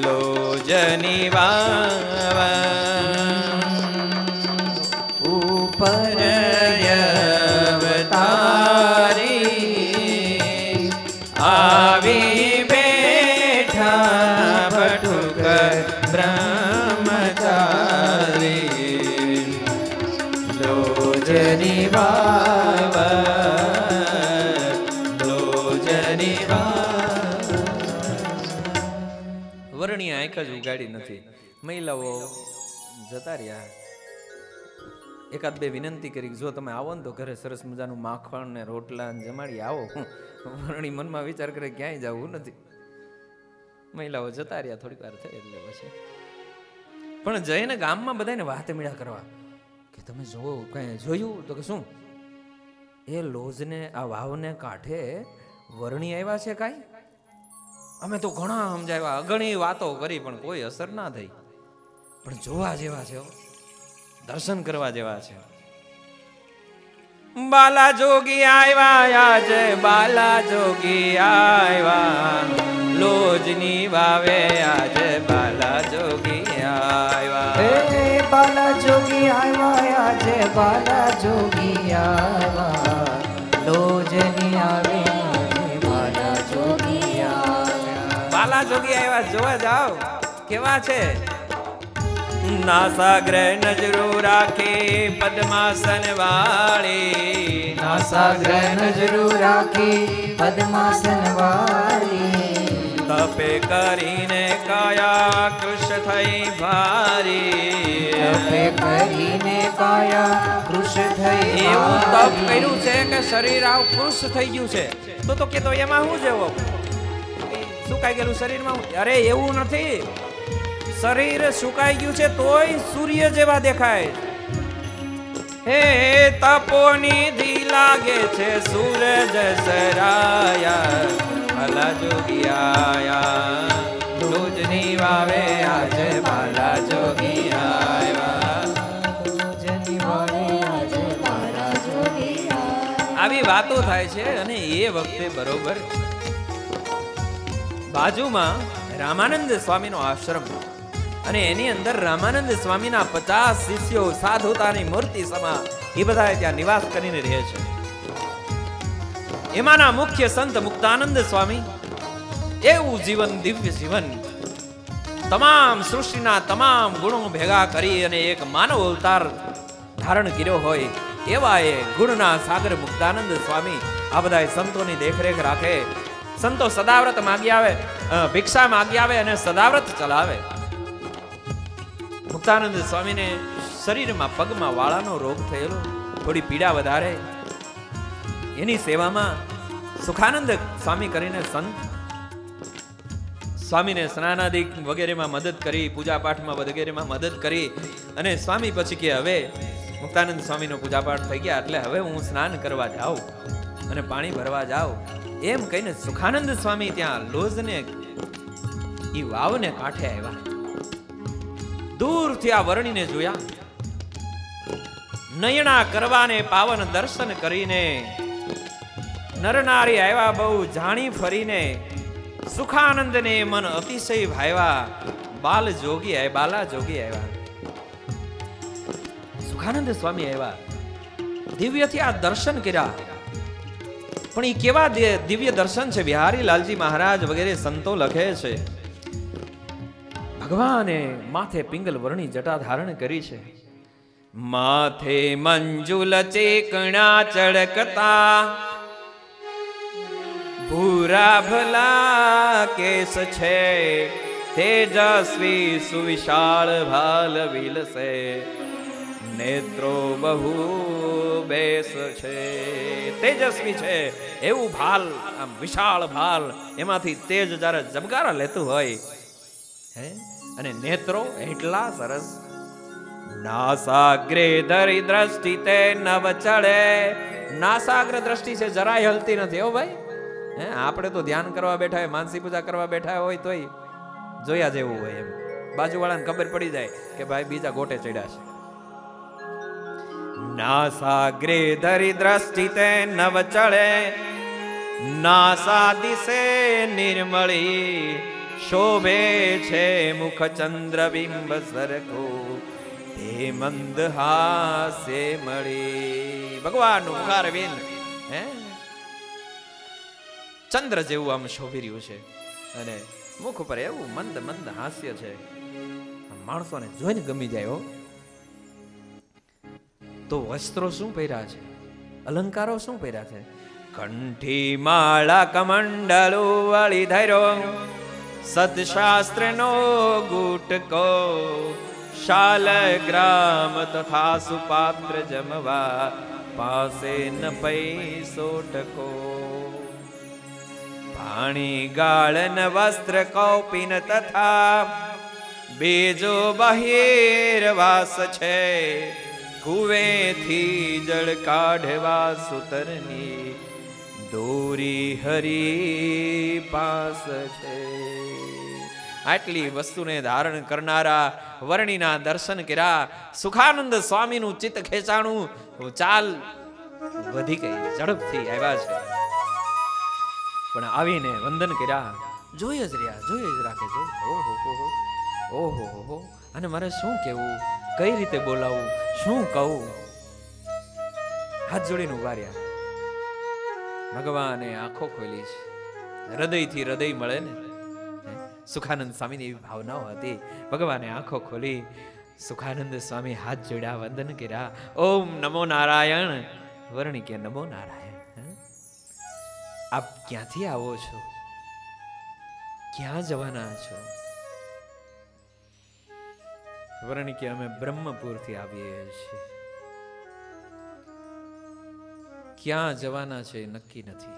લોજની વાવા ઉપર અવતારી, આવી બેઠા ભટુક બ્રહ્મચારી, લોજની વર્ણી આંખ જ ઉગાડી નથી. મહિલાઓ જતા રહ્યા. એકાદ બે વિનંતી કરી જો તમે આવો ને તો ઘરે સરસ મજાનું માખણ ને રોટલા ને જમાડી આવો. વર્ણી મનમાં વિચાર કરે ક્યાંય જવું નથી. મહિલાઓ જતા રહ્યા. થોડીક વાર થઈ એટલે પછી પણ જઈને ગામમાં બધાને વાત મીડા કરવા કે તમે જોવો કઈ જોયું? તો કે શું? એ લોજને આ વાવને કાંઠે વર્ણી આવ્યા છે કાંઈ? અમે તો ઘણા સમજાવ્યા, ઘણી વાતો કરી પણ કોઈ અસર ના થઈ. પણ જોવા જેવા છે, દર્શન કરવા જેવા છે. બાલા જોગી આવ્યા આજે, બાલા જોગી આવ્યા, લોજની વાવે આજે બાલા જોગી આવ્યા. બાલા જોગી આવ્યા આજે, બાલા જોગી આવ્યા, લોજની આવે બાલા જોગી આવ્યા. બાલા જોગી આવ્યા જોવા જાઓ કેવા છે. નાસાગ્ર નજરો રાખી પદ્માસન વાળી, નાસાગ્ર નજરો રાખી પદ્માસન વાળી, તપે કરીને કાયા કૃશ થઈ ભારી, તપે કરીને કાયા કૃશ થઈ. એવું તપ કર્યું છે કે શરીર આવ કૃશ થઈ ગયું છે. તો કે તો એમાં શું જેવો સુકાઈ ગયેલું શરીરમાં? અરે એવું નથી. શરીર સુકાઈ ગયું છે તોય સૂર્ય જેવા દેખાય. હે તપોનિધિ લાગે છે સૂરજ સરાયા, બાલા જોગી આયા, લોજની વાવે આજે બાલા જોગી આયા, લોજની વાવે આજે બાલા જોગી આયા. આવી વાતો થાય છે. અને એ વખતે બરોબર બાજુમાં રામાનંદ સ્વામીનો આશ્રમ અને એની અંદર રામાનંદ સ્વામીના 50 શિષ્યો સાધુતાની મૂર્તિ સમા એ બધા ત્યાં નિવાસ કરીને રહે છે. એમાંના મુખ્ય સંત મુક્તાનંદ સ્વામી એવું જીવન, દિવ્ય જીવન, તમામ સૃષ્ટિના તમામ ગુણો ભેગા કરી અને એક માનવ અવતાર ધારણ કર્યો હોય એવા એ ગુણના સાગર મુક્તાનંદ સ્વામી આ બધા સંતોની દેખરેખ રાખે. સંતો સદાવ્રત માગી આવે, ભિક્ષા માગી આવે અને સદાવ્રત ચલાવે. મુક્તાનંદ સ્વામીને શરીરમાં પગમાં વાળાનો રોગ થયેલો, થોડી પીડા વધારે. એની સેવામાં સુખાનંદ સ્વામી કરીને સંત સ્વામીને સ્નાનાદિક વગેરેમાં મદદ કરી, પૂજા પાઠમાં વગેરેમાં મદદ કરી અને સ્વામી પછી કે હવે મુક્તાનંદ સ્વામીનો પૂજાપાઠ થઈ ગયા એટલે હવે હું સ્નાન કરવા જાઉં અને પાણી ભરવા જાઉં એમ કહીને સુખાનંદ સ્વામી ત્યાં લોજને ઈ વાવને કાંઠે આવ્યા. દૂરથી આ વર્ણીને જોયા, નયણા કરવાને પાવન દર્શન કરીને નરનારી આવ્યા બહુ જાણી ફરીને. સુખાનંદને મન અતિશય ભાવ્યા, બાલ જોગી આવ્યા, બાલા જોગી આવ્યા. સુખાનંદ સ્વામી આવ્યા, દિવ્યથી આ દર્શન કર્યા. પણ એ કેવા દિવ્ય દર્શન છે? બિહારી લાલજી મહારાજ વગેરે સંતો લખે છે, ભગવાને માથે પિંગલ વર્ણી જટા ધારણ કરી છે, માથે મંજુલ ચેકણા ચળકતા, ભૂરા ભલા કેસ છે, તેજસ્વી સુવિશાળ ભાલ વિલસે, નેત્રો બહુ બેસ છે. તેજસ્વી છે એવું ભાલ, આમ વિશાળ ભાલ, એમાંથી તેજ જ્યારે જબકારા લેતું હોય હે, અને નેત્રો એટલા સરસ. નાસાગ્રે ધરી દ્રષ્ટિ તે નવ ચડે, નાસાગ્ર દ્રષ્ટિ છે જરાય હલતી નથી હો ભાઈ. હે, આપણે તો ધ્યાન કરવા બેઠા હોય, માનસી પૂજા કરવા બેઠા હોય તોય જોયા જેવું હોય એમ, બાજુવાળાને ખબર પડી જાય કે ભાઈ બીજા ગોટે ચડ્યા છે. નાસાગ્રે ધરી દ્રષ્ટિ તે નવ ચડે, નાસા દિશે નિર્મળી, શોભે છે મુખ ચંદ્ર બિંબ સરખો, તે મંદ હાસે મળી. ભગવાનનું મુખારવિંદ હે ચંદ્ર જેવું આમ શોભી રહ્યું છે અને મુખ ઉપર એવું મંદ મંદ હાસ્ય છે, માણસોને જોઈને ગમી જાય હો. તો વસ્ત્રો શું પહેર્યા છે, અલંકારો શું પહેર્યા છે? કંઠી માળા કમંડલો વાળી ધર્યો, સદશાસ્ત્રનો ગુટકો, શાલ ગ્રામ તથા સુપાત્ર જમવા, પાસે ન પૈસો ટકો. પાણી ગાળન વસ્ત્ર કૌપિન તથા, બેજો બહિર્વાસ છે, કુવેથી જળ કાઢવા સુતરની, દોરી હરી પાસ છે. આટલી વસ્તુને ધારણ કરનારા વર્ણિના દર્શન કર્યા. સુખાનંદ સ્વામીનું ચિત્ત ખેંચાણું, ચાલ વધી ગઈ, ઝડપથી આવ્યા છે. પણ આવીને વંદન કર્યા, જોઈ જ રહ્યા, જોઈ જ રાખે છે. ઓહો હો, અને મારે શું કહેવું, કઈ રીતે બોલાવું, શું કહું? હાથ જોડીને ઉભા રહ્યા. ભગવાને આંખો ખોલી છે, હૃદયથી હૃદય મળે ને. સુખાનંદ સ્વામીની એવી ભાવનાઓ હતી. ભગવાને આંખો ખોલી, સુખાનંદ સ્વામી હાથ જોડ્યા, વંદન કર્યા. ઓમ નમો નારાયણ. વર્ણિ કે નમો નારાયણ. આપ ક્યાંથી આવો છો, ક્યાં જવાના છો? વર્ણિ કે અમે બ્રહ્મપુરથી આવીએ છીએ. ક્યાં જવાના છે નક્કી નથી.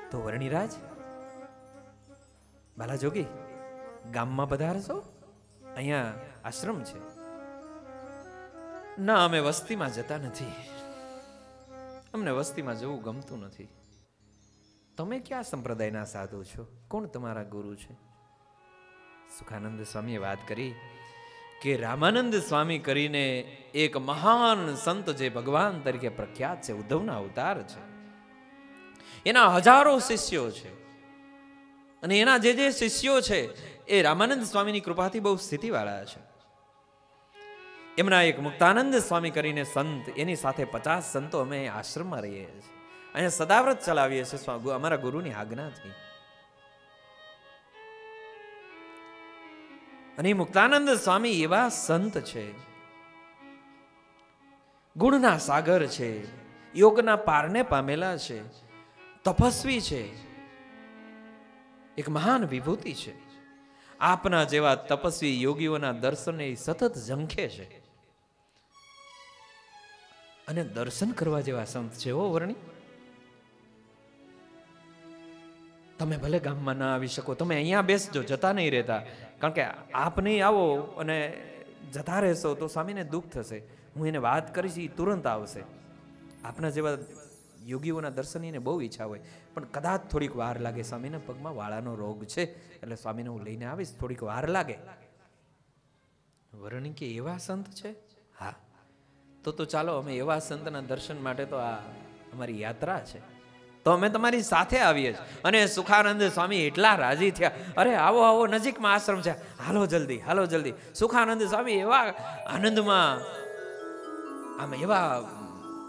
તો વર્ણિરાજ, બાલાજોગી, ગામમાં પધારશો? અહીંયા આશ્રમ છે. ના, અમે વસ્તીમાં જતા નથી, અમને વસ્તીમાં જવું ગમતું નથી. તમે ક્યાં સંપ્રદાયના સાધુ છો? કોણ તમારા ગુરુ છે? સુખાનંદ સ્વામીએ વાત કરી કે રામાનંદ સ્વામી કરીને એક મહાન સંત જે ભગવાન તરીકે પ્રખ્યાત છે, ઉદ્ધવના અવતાર છે. એના હજારો શિષ્યો છે અને એના જે શિષ્યો છે એ રામાનંદ સ્વામીની કૃપાથી બહુ સ્થિતિવાળા છે. એમના એક મુક્તાનંદ સ્વામી કરીને સંત, એની સાથે 50 સંતો અમે આશ્રમમાં રહીએ છીએ. અહીંયા સદાવ્રત ચલાવીએ છીએ અમારા ગુરુની આજ્ઞાથી. અને મુક્તાનંદ સ્વામી એવા સંત છે, ગુણના સાગર છે, યોગના પારને પામેલા છે, તપસ્વી છે, એક મહાન વિભૂતિ છે. આપના જેવા તપસ્વી યોગીઓના દર્શને સતત ઝંખે છે. અને દર્શન કરવા જેવા સંત છે હો વર્ણી. તમે ભલે ગામમાં ના આવી શકો, તમે અહીંયા બેસજો, જતા નહીં રહેતા. કારણ કે આપ નહીં આવો અને જતા રહેશો તો સ્વામીને દુઃખ થશે. હું એને વાત કરીશ, એ તુરંત આવશે. આપના જેવા યોગીઓના દર્શનની બહુ ઈચ્છા હોય, પણ કદાચ થોડીક વાર લાગે. સ્વામીના પગમાં વાળાનો રોગ છે, એટલે સ્વામીને હું લઈને આવીશ, થોડીક વાર લાગે. વર્ણી કે એવા સંત છે? હા, તો ચાલો અમે એવા સંતના દર્શન માટે તો આ અમારી યાત્રા છે, તો અમે તમારી સાથે આવીએ છીએ. અને સુખાનંદ સ્વામી એટલા રાજી થયા, અરે આવો આવો, નજીકમાં આશ્રમ છે, હાલો જલ્દી, હાલો જલ્દી. સુખાનંદ સ્વામી એવા આનંદમાં, આમ એવા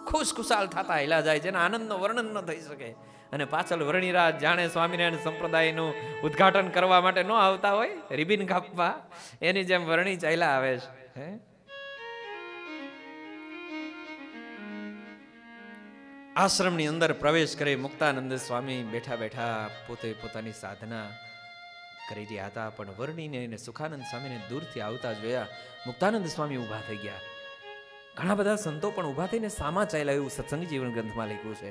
ખુશખુશાલ થતા હેલા જાય, જેના આનંદનો વર્ણન ન થઈ શકે. અને પાછળ વર્ણિરાજ જાણે સ્વામિનારાયણ સંપ્રદાયનું ઉદ્ઘાટન કરવા માટે ન આવતા હોય, રિબિન કાપવા, એની જેમ વર્ણી ચાલ્યા આવે છે. આશ્રમની અંદર પ્રવેશ કરે મુક્તાનંદ સ્વામી બેઠા બેઠા પોતે પોતાની સાધના કરી રહ્યા હતા. પણ વર્ણીને અને સુખાનંદ સ્વામીને દૂરથી આવતા જોયા. મુક્તાનંદ સ્વામી ઊભા થઈ ગયા. ઘણા બધા સંતો પણ ઊભા થઈને સામા ચાલ્યા, એવું સત્સંગ જીવન ગ્રંથમાં લખ્યું છે.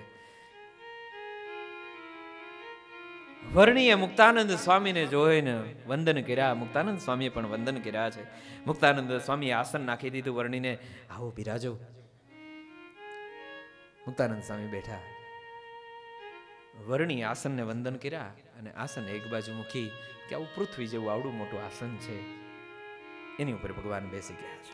વર્ણીએ મુક્તાનંદ સ્વામીને જોઈને વંદન કર્યા. મુક્તાનંદ સ્વામીએ પણ વંદન કર્યા છે. મુક્તાનંદ સ્વામીએ આસન નાખી દીધું. વર્ણીને આવો બિરાજો. મુક્તાનંદ સ્વામી બેઠા. વર્ણી આસનને વંદન કર્યા અને આસન એક બાજુ મૂકી કે આવું પૃથ્વી જેવું આવડું મોટું આસન છે, એની ઉપર ભગવાન બેસી ગયા છે.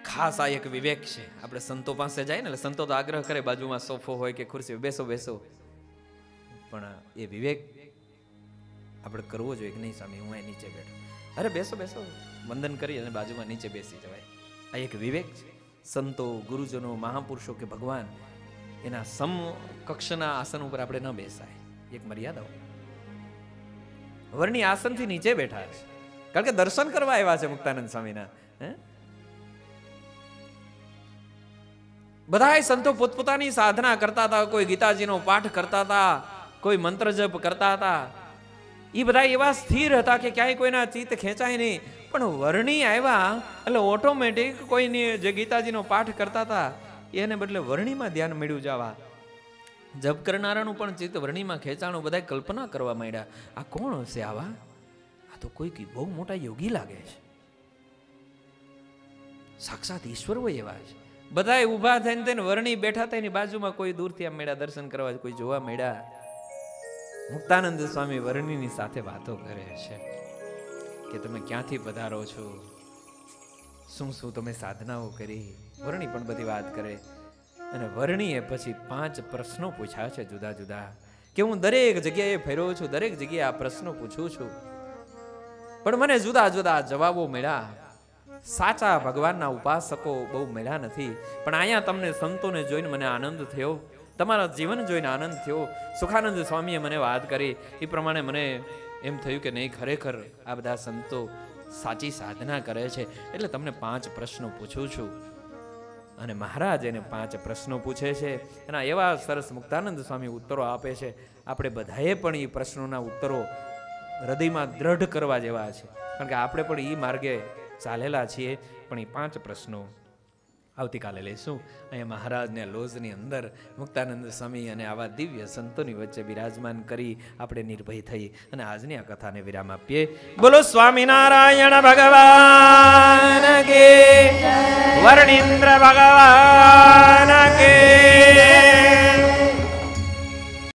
ખાસ આ એક વિવેક છે. આપણે સંતો પાસે જાય ને, એટલે સંતો તો આગ્રહ કરે બાજુમાં સોફો હોય કે ખુરશી, બેસો બેસો. પણ એ વિવેક આપણે કરવો જોઈએ કે નહીં, સ્વામી હું અહીં નીચે બેઠો, અરે બેસો બેસો, વંદન કરી અને બાજુમાં નીચે બેસી જવાય. આ એક વિવેક છે. સંતો, ગુરુજનો, મહાપુરુષો કે ભગવાન, એના સમકક્ષના આસન ઉપર આપણે ન બેસાય, એક મર્યાદા. વર્ણી આસનથી નીચે બેઠા છે, કારણ કે દર્શન કરવા આવ્યા છે મુક્તાનંદ સ્વામીના. બધા સંતો પોતપોતાની સાધના કરતા હતા. કોઈ ગીતાજીનો પાઠ કરતા હતા, કોઈ મંત્ર જપ કરતા હતા. એ બધા એવા સ્થિર હતા કે ક્યાંય કોઈના ચિત્ત ખેંચાય નહીં. પણ વર્ણી આવ્યા એટલે ઓટોમેટિક કોઈની જે ગીતાજીનો પાઠ કરતા હતા એને બદલે વર્ણીમાં ધ્યાન મળ્યું જવા. જપ કરનારાનું પણ ચિત્ત વર્ણીમાં ખેંચાણું. બધા કલ્પના કરવા માંડ્યા, આ કોણ હશે આવા? આ તો કોઈ બહુ મોટા યોગી લાગે છે, સાક્ષાત ઈશ્વર હોય એવા છે. બધા ઊભા થઈને તેને વર્ણી બેઠા હતા, એની બાજુમાં કોઈ દૂરથી આમ મળ્યા, દર્શન કરવા કોઈ જોવા મળ્યા. મુક્તાનંદ સ્વામી વર્ણીની સાથે વાતો કરે છે કે તમે ક્યાંથી પધારો છો, શું શું તમે સાધનાઓ કરી. વર્ણી પણ બધી વાત કરે. અને વર્ણીએ પછી 5 પ્રશ્નો પૂછ્યા છે જુદા જુદા, કે હું દરેક જગ્યાએ ફર્યો છું, દરેક જગ્યાએ આ પ્રશ્નો પૂછું છું, પણ મને જુદા જુદા જવાબો મળ્યા. સાચા ભગવાનના ઉપાસકો બહુ મળ્યા નથી. પણ અહીંયા તમને સંતોને જોઈને મને આનંદ થયો, તમારા જીવન જોઈને આનંદ થયો. સુખાનંદ સ્વામીએ મને વાત કરી, એ પ્રમાણે મને એમ થયું કે નહીં, ખરેખર આ બધા સંતો સાચી સાધના કરે છે. એટલે તમને 5 પ્રશ્નો પૂછું છું. અને મહારાજ એને 5 પ્રશ્નો પૂછે છે. એના એવા સરસ મુક્તાનંદ સ્વામી ઉત્તરો આપે છે. આપણે બધાએ પણ એ પ્રશ્નોના ઉત્તરો હૃદયમાં દ્રઢ કરવા જેવા છે, કારણ કે આપણે પણ એ માર્ગે ચાલેલા છીએ. પણ એ 5 પ્રશ્નો આવતીકાલે લઈશું. અહીંયા મહારાજને લોજની અંદર મુક્તાનંદ સ્વામી અને આવા દિવ્ય સંતોની વચ્ચે બિરાજમાન કરી આપણે નિર્ભય થઈ અને આજની આ કથાને વિરામ આપીએ. બોલો સ્વામિનારાયણ ભગવાન કે, વર્ણિન્દ્ર ભગવાન કે.